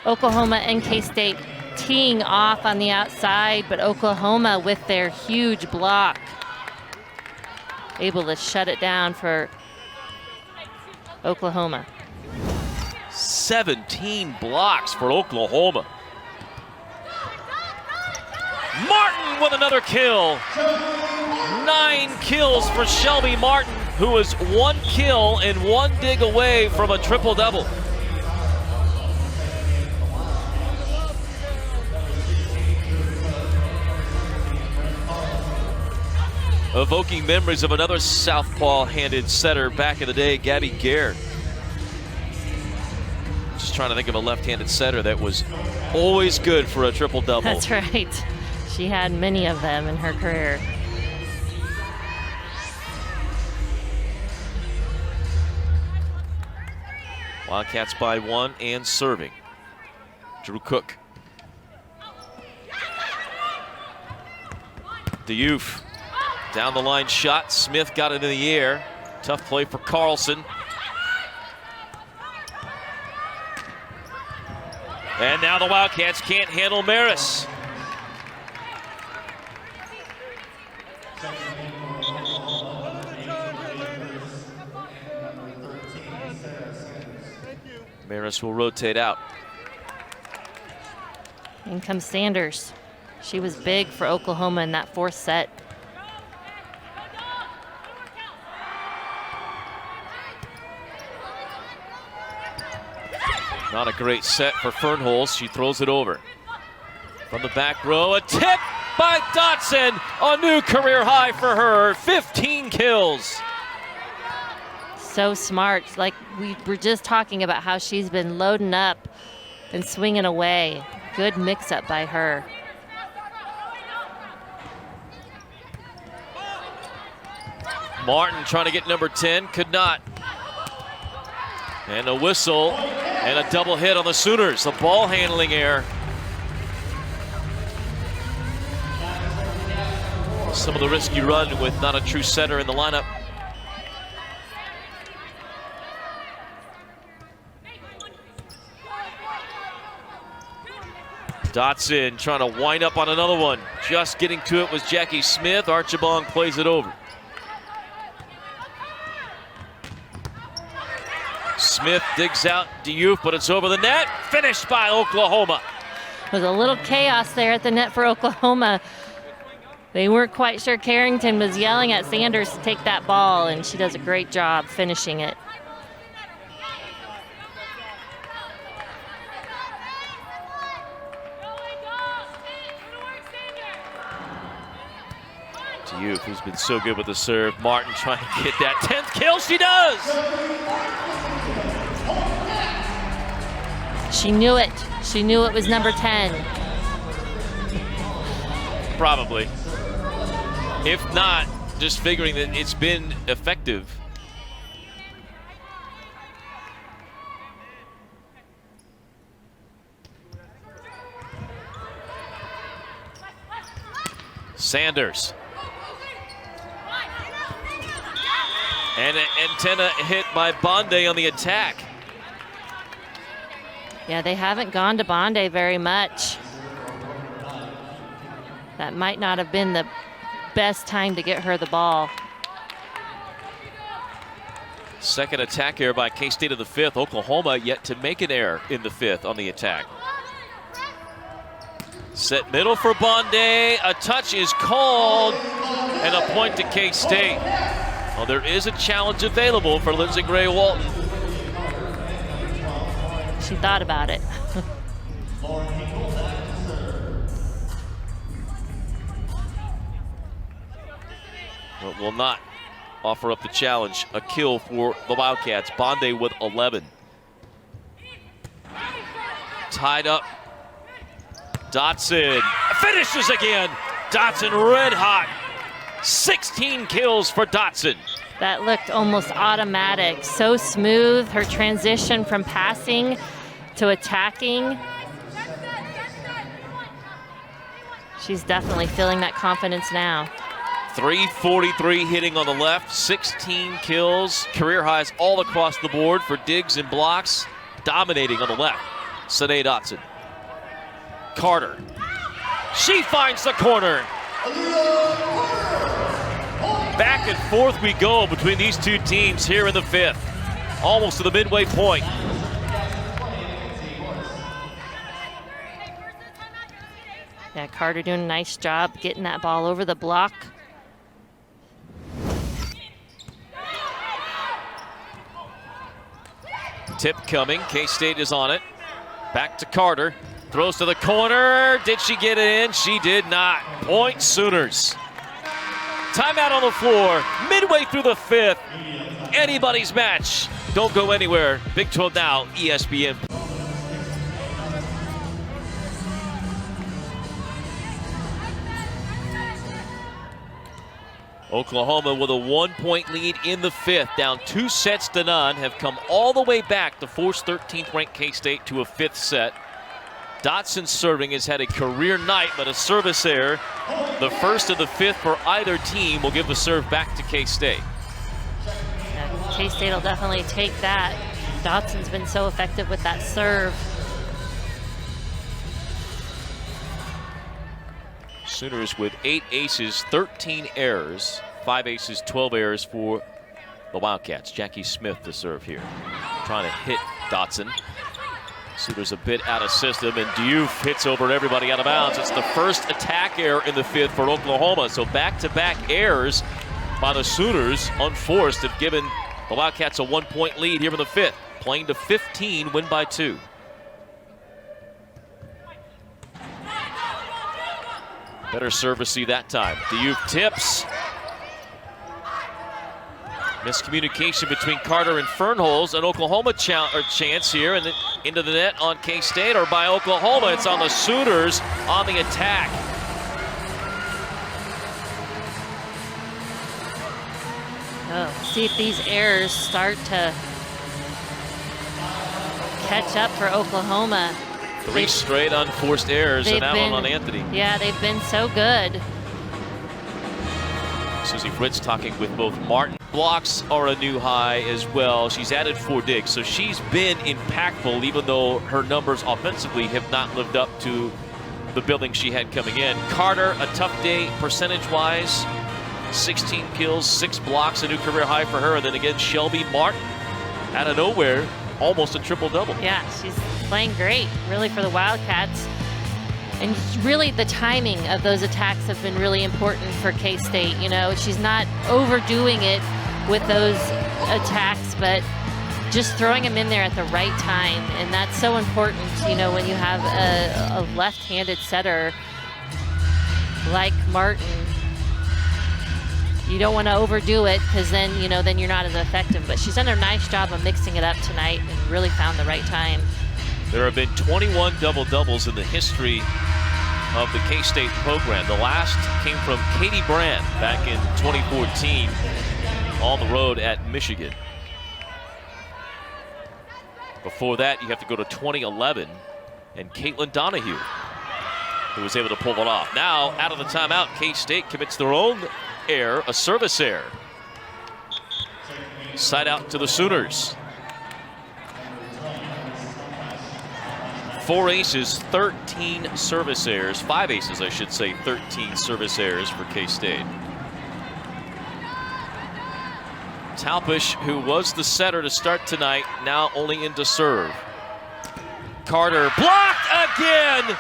Oklahoma and K-State teeing off on the outside, but Oklahoma with their huge block able to shut it down for Oklahoma. 17 blocks for Oklahoma. Martin with another kill. 9 kills for Shelby Martin, who is 1 kill and 1 dig away from a triple-double. Evoking memories of another southpaw-handed setter back in the day, Gabby Gare. Just trying to think of a left-handed setter that was always good for a triple-double. That's right. She had many of them in her career. Wildcats by 1 and serving. Drew Cook. Diouf. Down the line shot. Smith got it in the air. Tough play for Carlson. And now the Wildcats can't handle Maris. Maris will rotate out. In comes Sanders. She was big for Oklahoma in that 4th set. Not a great set for Fernholz. She throws it over. From the back row, a tip by Dotson. A new career high for her, 15 kills. So smart. Like we were just talking about how she's been loading up and swinging away. Good mix-up by her. Martin trying to get number 10, could not. And a whistle and a double hit on the Sooners. The ball handling error. Some of the risk you run with not a true setter in the lineup. Dotson trying to wind up on another one. Just getting to it was Jackie Smith. Archibong plays it over. Smith digs out Diouf, but it's over the net. Finished by Oklahoma. There was a little chaos there at the net for Oklahoma. They weren't quite sure. Carrington was yelling at Sanders to take that ball, and she does a great job finishing it. Diouf, who's been so good with the serve. Martin trying to get that 10th kill. She does! She knew it. She knew it was number 10. Probably. If not, just figuring that it's been effective. Sanders. And an antenna hit by Bonde on the attack. Yeah, they haven't gone to Bonde very much. That might not have been the best time to get her the ball. Second attack error by K-State of the 5th. Oklahoma yet to make an error in the 5th on the attack. Set middle for Bonde. A touch is called and a point to K-State. Well, there is a challenge available for Lindsey Gray Walton. She thought about it. But will not offer up the challenge. A kill for the Wildcats. Bonde with 11. Tied up. Dotson finishes again. Dotson red hot. 16 kills for Dotson. That looked almost automatic. So smooth. Her transition from passing to attacking. She's definitely feeling that confidence now. 343 hitting on the left, 16 kills, career highs all across the board for digs and blocks, dominating on the left. Sanae Dotson. Carter. She finds the corner. Back and forth we go between these two teams here in the 5th. Almost to the midway point. Yeah, Carter doing a nice job getting that ball over the block. Tip coming. K-State is on it. Back to Carter. Throws to the corner. Did she get it in? She did not. Point Sooners. Timeout on the floor. Midway through the fifth. Anybody's match. Don't go anywhere. Big 12 Now, ESPN. Oklahoma with a 1-point lead in the fifth, down 2-0, have come all the way back to force 13th ranked K-State to a fifth set. Dotson serving has had a career night, but a service error, the first of the fifth for either team, will give the serve back to K-State. Yeah, K-State will definitely take that. Dotson's been so effective with that serve. Sooners with 8 aces, 13 errors, 5 aces, 12 errors for the Wildcats. Jackie Smith to serve here. Trying to hit Dotson. Sooners a bit out of system, and Diouf hits over everybody out of bounds. It's the first attack error in the fifth for Oklahoma. So back-to-back errors by the Sooners, unforced, have given the Wildcats a 1-point lead here in the fifth. Playing to 15, win by 2. Better servicey that time. Diouf tips. Miscommunication between Carter and Fernholz. An Oklahoma chance here, and into the net on K-State, or by Oklahoma. It's on the Sooners on the attack. Oh, see if these errors start to catch up for Oklahoma. 3 straight unforced errors, and that one on Anthony. Yeah, they've been so good. Susie Fritz talking with both Martin. Blocks are a new high as well. She's added 4 digs, so she's been impactful, even though her numbers offensively have not lived up to the building she had coming in. Carter, a tough day percentage-wise. 16 kills, 6 blocks, a new career high for her. And then again, Shelby Martin, out of nowhere, almost a triple-double. Yeah, she's playing great, really, for the Wildcats. And really, the timing of those attacks have been really important for K-State. You know, she's not overdoing it with those attacks, but just throwing them in there at the right time. And that's so important, you know, when you have a left-handed setter like Martin. You don't want to overdo it, because then, you know, then you're not as effective. But she's done a nice job of mixing it up tonight and really found the right time. There have been 21 double-doubles in the history of the K-State program. The last came from Katie Brand back in 2014 on the road at Michigan. Before that, you have to go to 2011 and Caitlin Donahue, who was able to pull it off. Now, out of the timeout, K-State commits their own error, a service error. Side out to the Sooners. 4 aces, 13 service errors. 5 aces, I should say, 13 service errors for K-State. Talpish, who was the setter to start tonight, now only into serve. Carter blocked again!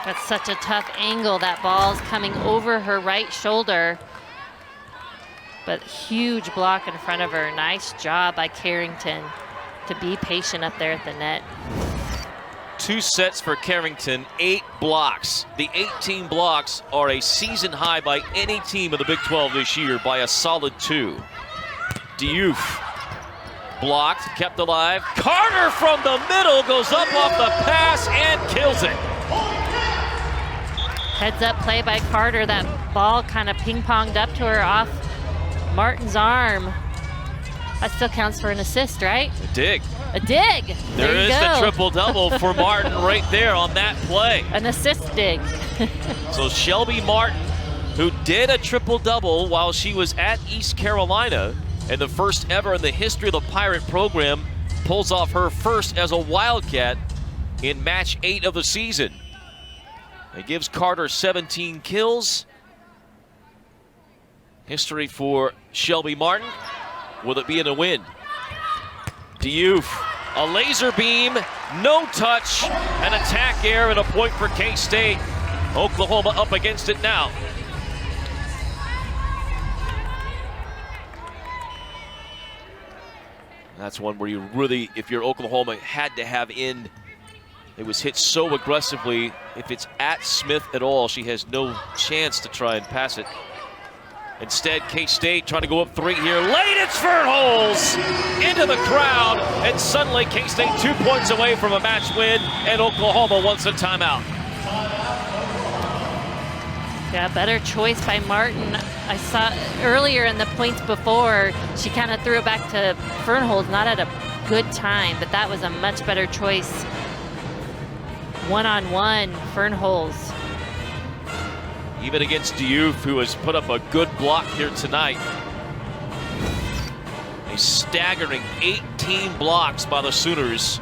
That's such a tough angle. That ball's coming over her right shoulder. But huge block in front of her. Nice job by Carrington to be patient up there at the net. 2 sets for Carrington, 8 blocks. The 18 blocks are a season high by any team in the Big 12 this year by a solid 2. Diouf blocked, kept alive. Carter from the middle goes up off the pass and kills it. Heads up play by Carter. That ball kind of ping-ponged up to her off Martin's arm. That still counts for an assist, right? A dig. A dig. There is the triple-double for Martin right there on that play. An assist dig. So Shelby Martin, who did a triple-double while she was at East Carolina, and the first ever in the history of the Pirate program, pulls off her first as a Wildcat in match 8 of the season. It gives Carter 17 kills. History for Shelby Martin. Will it be in a win? Diouf A laser beam, no touch, an attack air, and a point for K-State. Oklahoma up against it now. That's one where you really, if you're Oklahoma, had to have in. It was hit so aggressively. If it's at Smith at all, she has no chance to try and pass it. Instead, K-State trying to go up 3 here. Late, it's Fernholz into the crowd, and suddenly K-State 2 points away from a match win, and Oklahoma wants a timeout. Yeah, better choice by Martin. I saw earlier in the points before, she kind of threw it back to Fernholz, not at a good time, but that was a much better choice. One-on-one, Fernholz. Even against Diouf, who has put up a good block here tonight. A staggering 18 blocks by the Sooners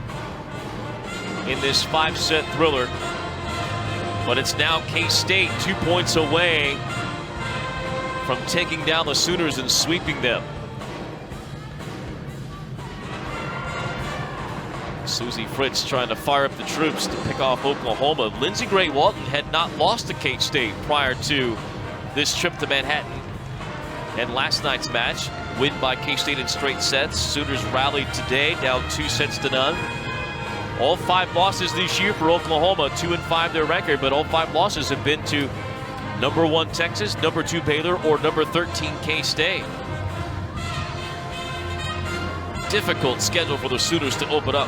in this 5-set thriller. But it's now K-State 2 points away from taking down the Sooners and sweeping them. Susie Fritz trying to fire up the troops to pick off Oklahoma. Lindsey Gray-Walton had not lost to K-State prior to this trip to Manhattan. And last night's match, win by K-State in straight sets. Sooners rallied today, down 2-0. All 5 losses this year for Oklahoma, 2-5 their record, but all 5 losses have been to number 1 Texas, number 2 Baylor, or number 13 K-State. Difficult schedule for the Sooners to open up.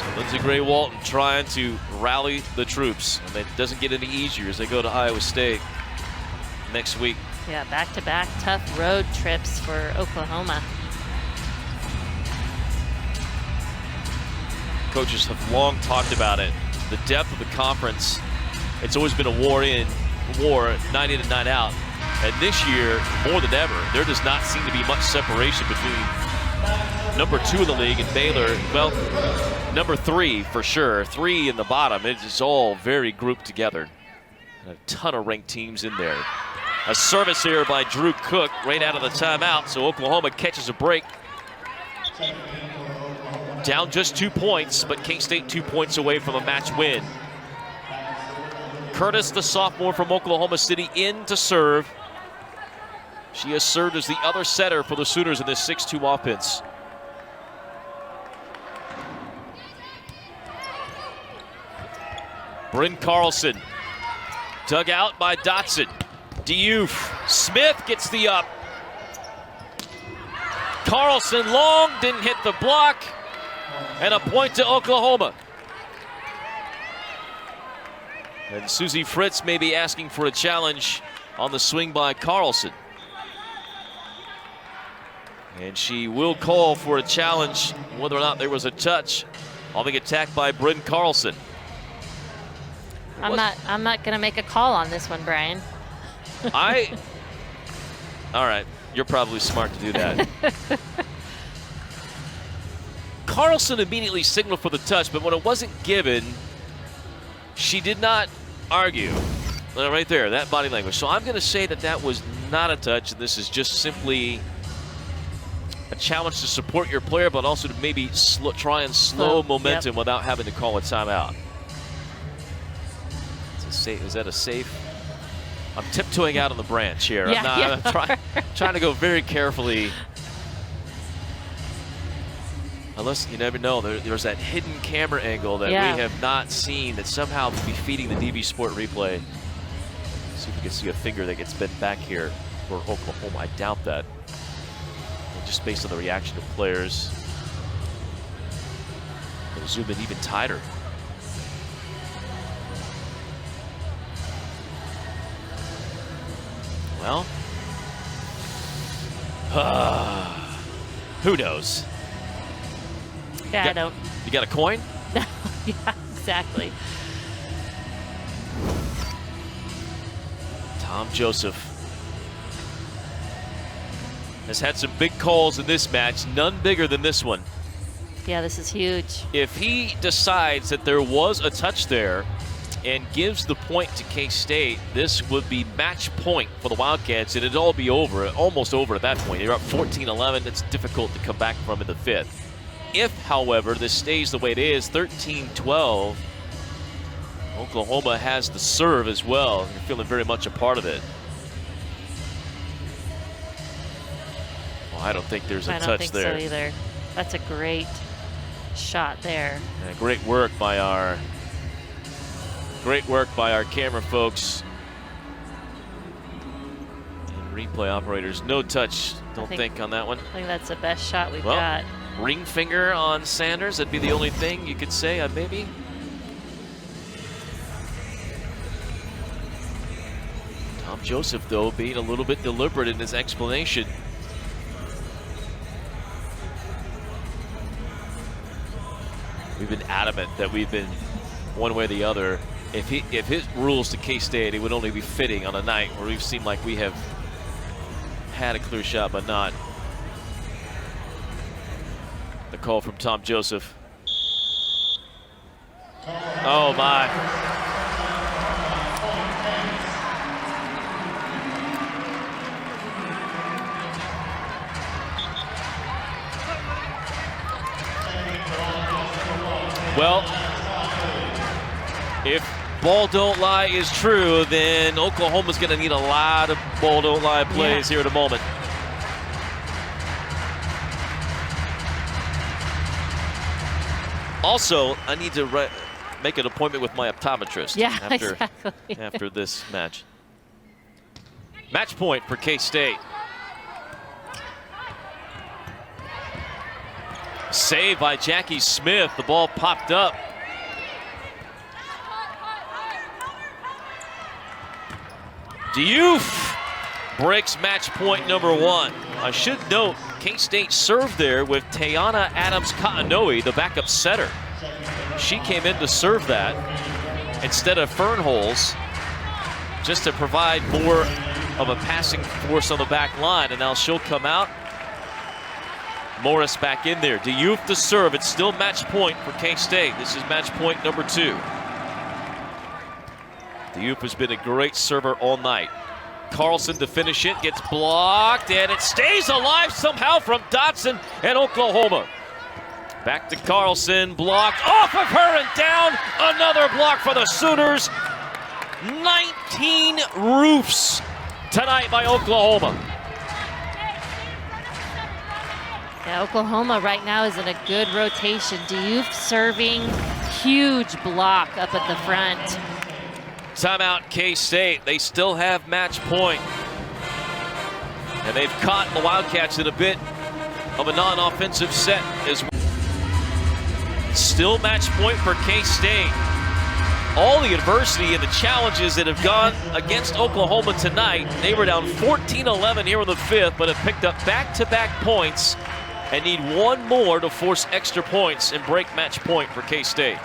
So Lindsey Gray-Walton trying to rally the troops, and it doesn't get any easier as they go to Iowa State next week. Yeah, back-to-back tough road trips for Oklahoma. Coaches have long talked about it. The depth of the conference, it's always been a war night in and night out. And this year, more than ever, there does not seem to be much separation between number 2 in the league and Baylor. Well, number 3 for sure. 3 in the bottom. It's all very grouped together. And a ton of ranked teams in there. A service here by Drew Cook right out of the timeout. So Oklahoma catches a break. Down just 2 points, but K-State 2 points away from a match win. Curtis, the sophomore from Oklahoma City, in to serve. She has served as the other setter for the Sooners in this 6-2 offense. Bryn Carlson, dug out by Dotson. Diouf, Smith gets the up. Carlson long, didn't hit the block. And a point to Oklahoma. And Susie Fritz may be asking for a challenge on the swing by Carlson. And she will call for a challenge whether or not there was a touch on the attack by Bryn Carlson. I'm not going to make a call on this one, Brian. All right, you're probably smart to do that. Carlson immediately signaled for the touch, but when it wasn't given, she did not argue. Right there, that body language. So I'm going to say that that was not a touch. This is just simply a challenge to support your player, but also to maybe try and slow momentum without having to call a timeout. Is that a safe? I'm tiptoeing out on the branch here. Yeah, I'm trying to go very carefully. Unless, you never know, there's that hidden camera angle that we have not seen that somehow will be feeding the DB Sport replay. See if we can see a finger that gets bent back here for Oklahoma. I doubt that. And just based on the reaction of players. We'll zoom in even tighter. Well, who knows? Yeah, I don't. You got a coin? Yeah, exactly. Tom Joseph has had some big calls in this match, none bigger than this one. Yeah, this is huge. If he decides that there was a touch there, and gives the point to K-State, this would be match point for the Wildcats, and it'd all be over, almost over at that point. You're up 14-11. It's difficult to come back from in the fifth. If, however, this stays the way it is, 13-12, Oklahoma has the serve as well. You're feeling very much a part of it. Well, I don't think there's a touch there. I don't think so either. That's a great shot there. Yeah, great work by our camera folks and replay operators. No touch, don't think on that one. I think that's the best shot we've got. Ring finger on Sanders. That'd be the only thing you could say, maybe. Tom Joseph, though, being a little bit deliberate in his explanation. We've been adamant that we've been one way or the other. If his rules to K-State, it would only be fitting on a night where we've seemed like we have had a clear shot, but not. The call from Tom Joseph. Oh my. Well, if ball don't lie is true, then Oklahoma's going to need a lot of ball don't lie plays here in a moment. Also, I need to make an appointment with my optometrist after this match. Match point for K-State. Save by Jackie Smith. The ball popped up. Diouf breaks match point number 1. I should note K-State served there with Tayana Adams-Katanoe, the backup setter. She came in to serve that instead of Fernholz, just to provide more of a passing force on the back line, and now she'll come out. Morris back in there. Diouf to serve. It's still match point for K-State. This is match point number 2. Diouf has been a great server all night. Carlson to finish it, gets blocked, and it stays alive somehow from Dotson and Oklahoma. Back to Carlson, blocked off of her and down. Another block for the Sooners. 19 roofs tonight by Oklahoma. Yeah, Oklahoma right now is in a good rotation. Diouf serving, huge block up at the front. Timeout K-State. They still have match point. And they've caught the Wildcats in a bit of a non-offensive set as well. Still match point for K-State. All the adversity and the challenges that have gone against Oklahoma tonight. They were down 14-11 here in the fifth, but have picked up back-to-back points and need one more to force extra points and break match point for K-State.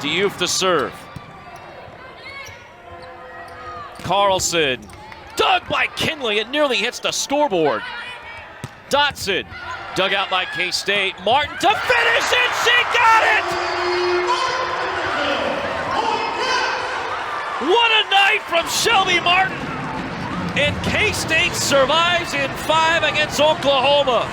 Diouf to serve. Carlson, dug by Kinley. It nearly hits the scoreboard. Dotson, dug out by K-State. Martin to finish it. She got it! What a night from Shelby Martin. And K-State survives in 5 against Oklahoma.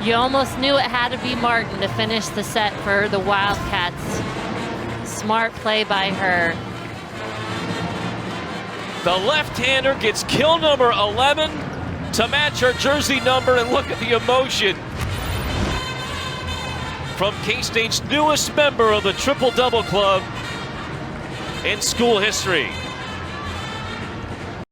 You almost knew it had to be Martin to finish the set for the Wildcats. Smart play by her. The left-hander gets kill number 11 to match her jersey number, and look at the emotion from K-State's newest member of the Triple-Double Club in school history.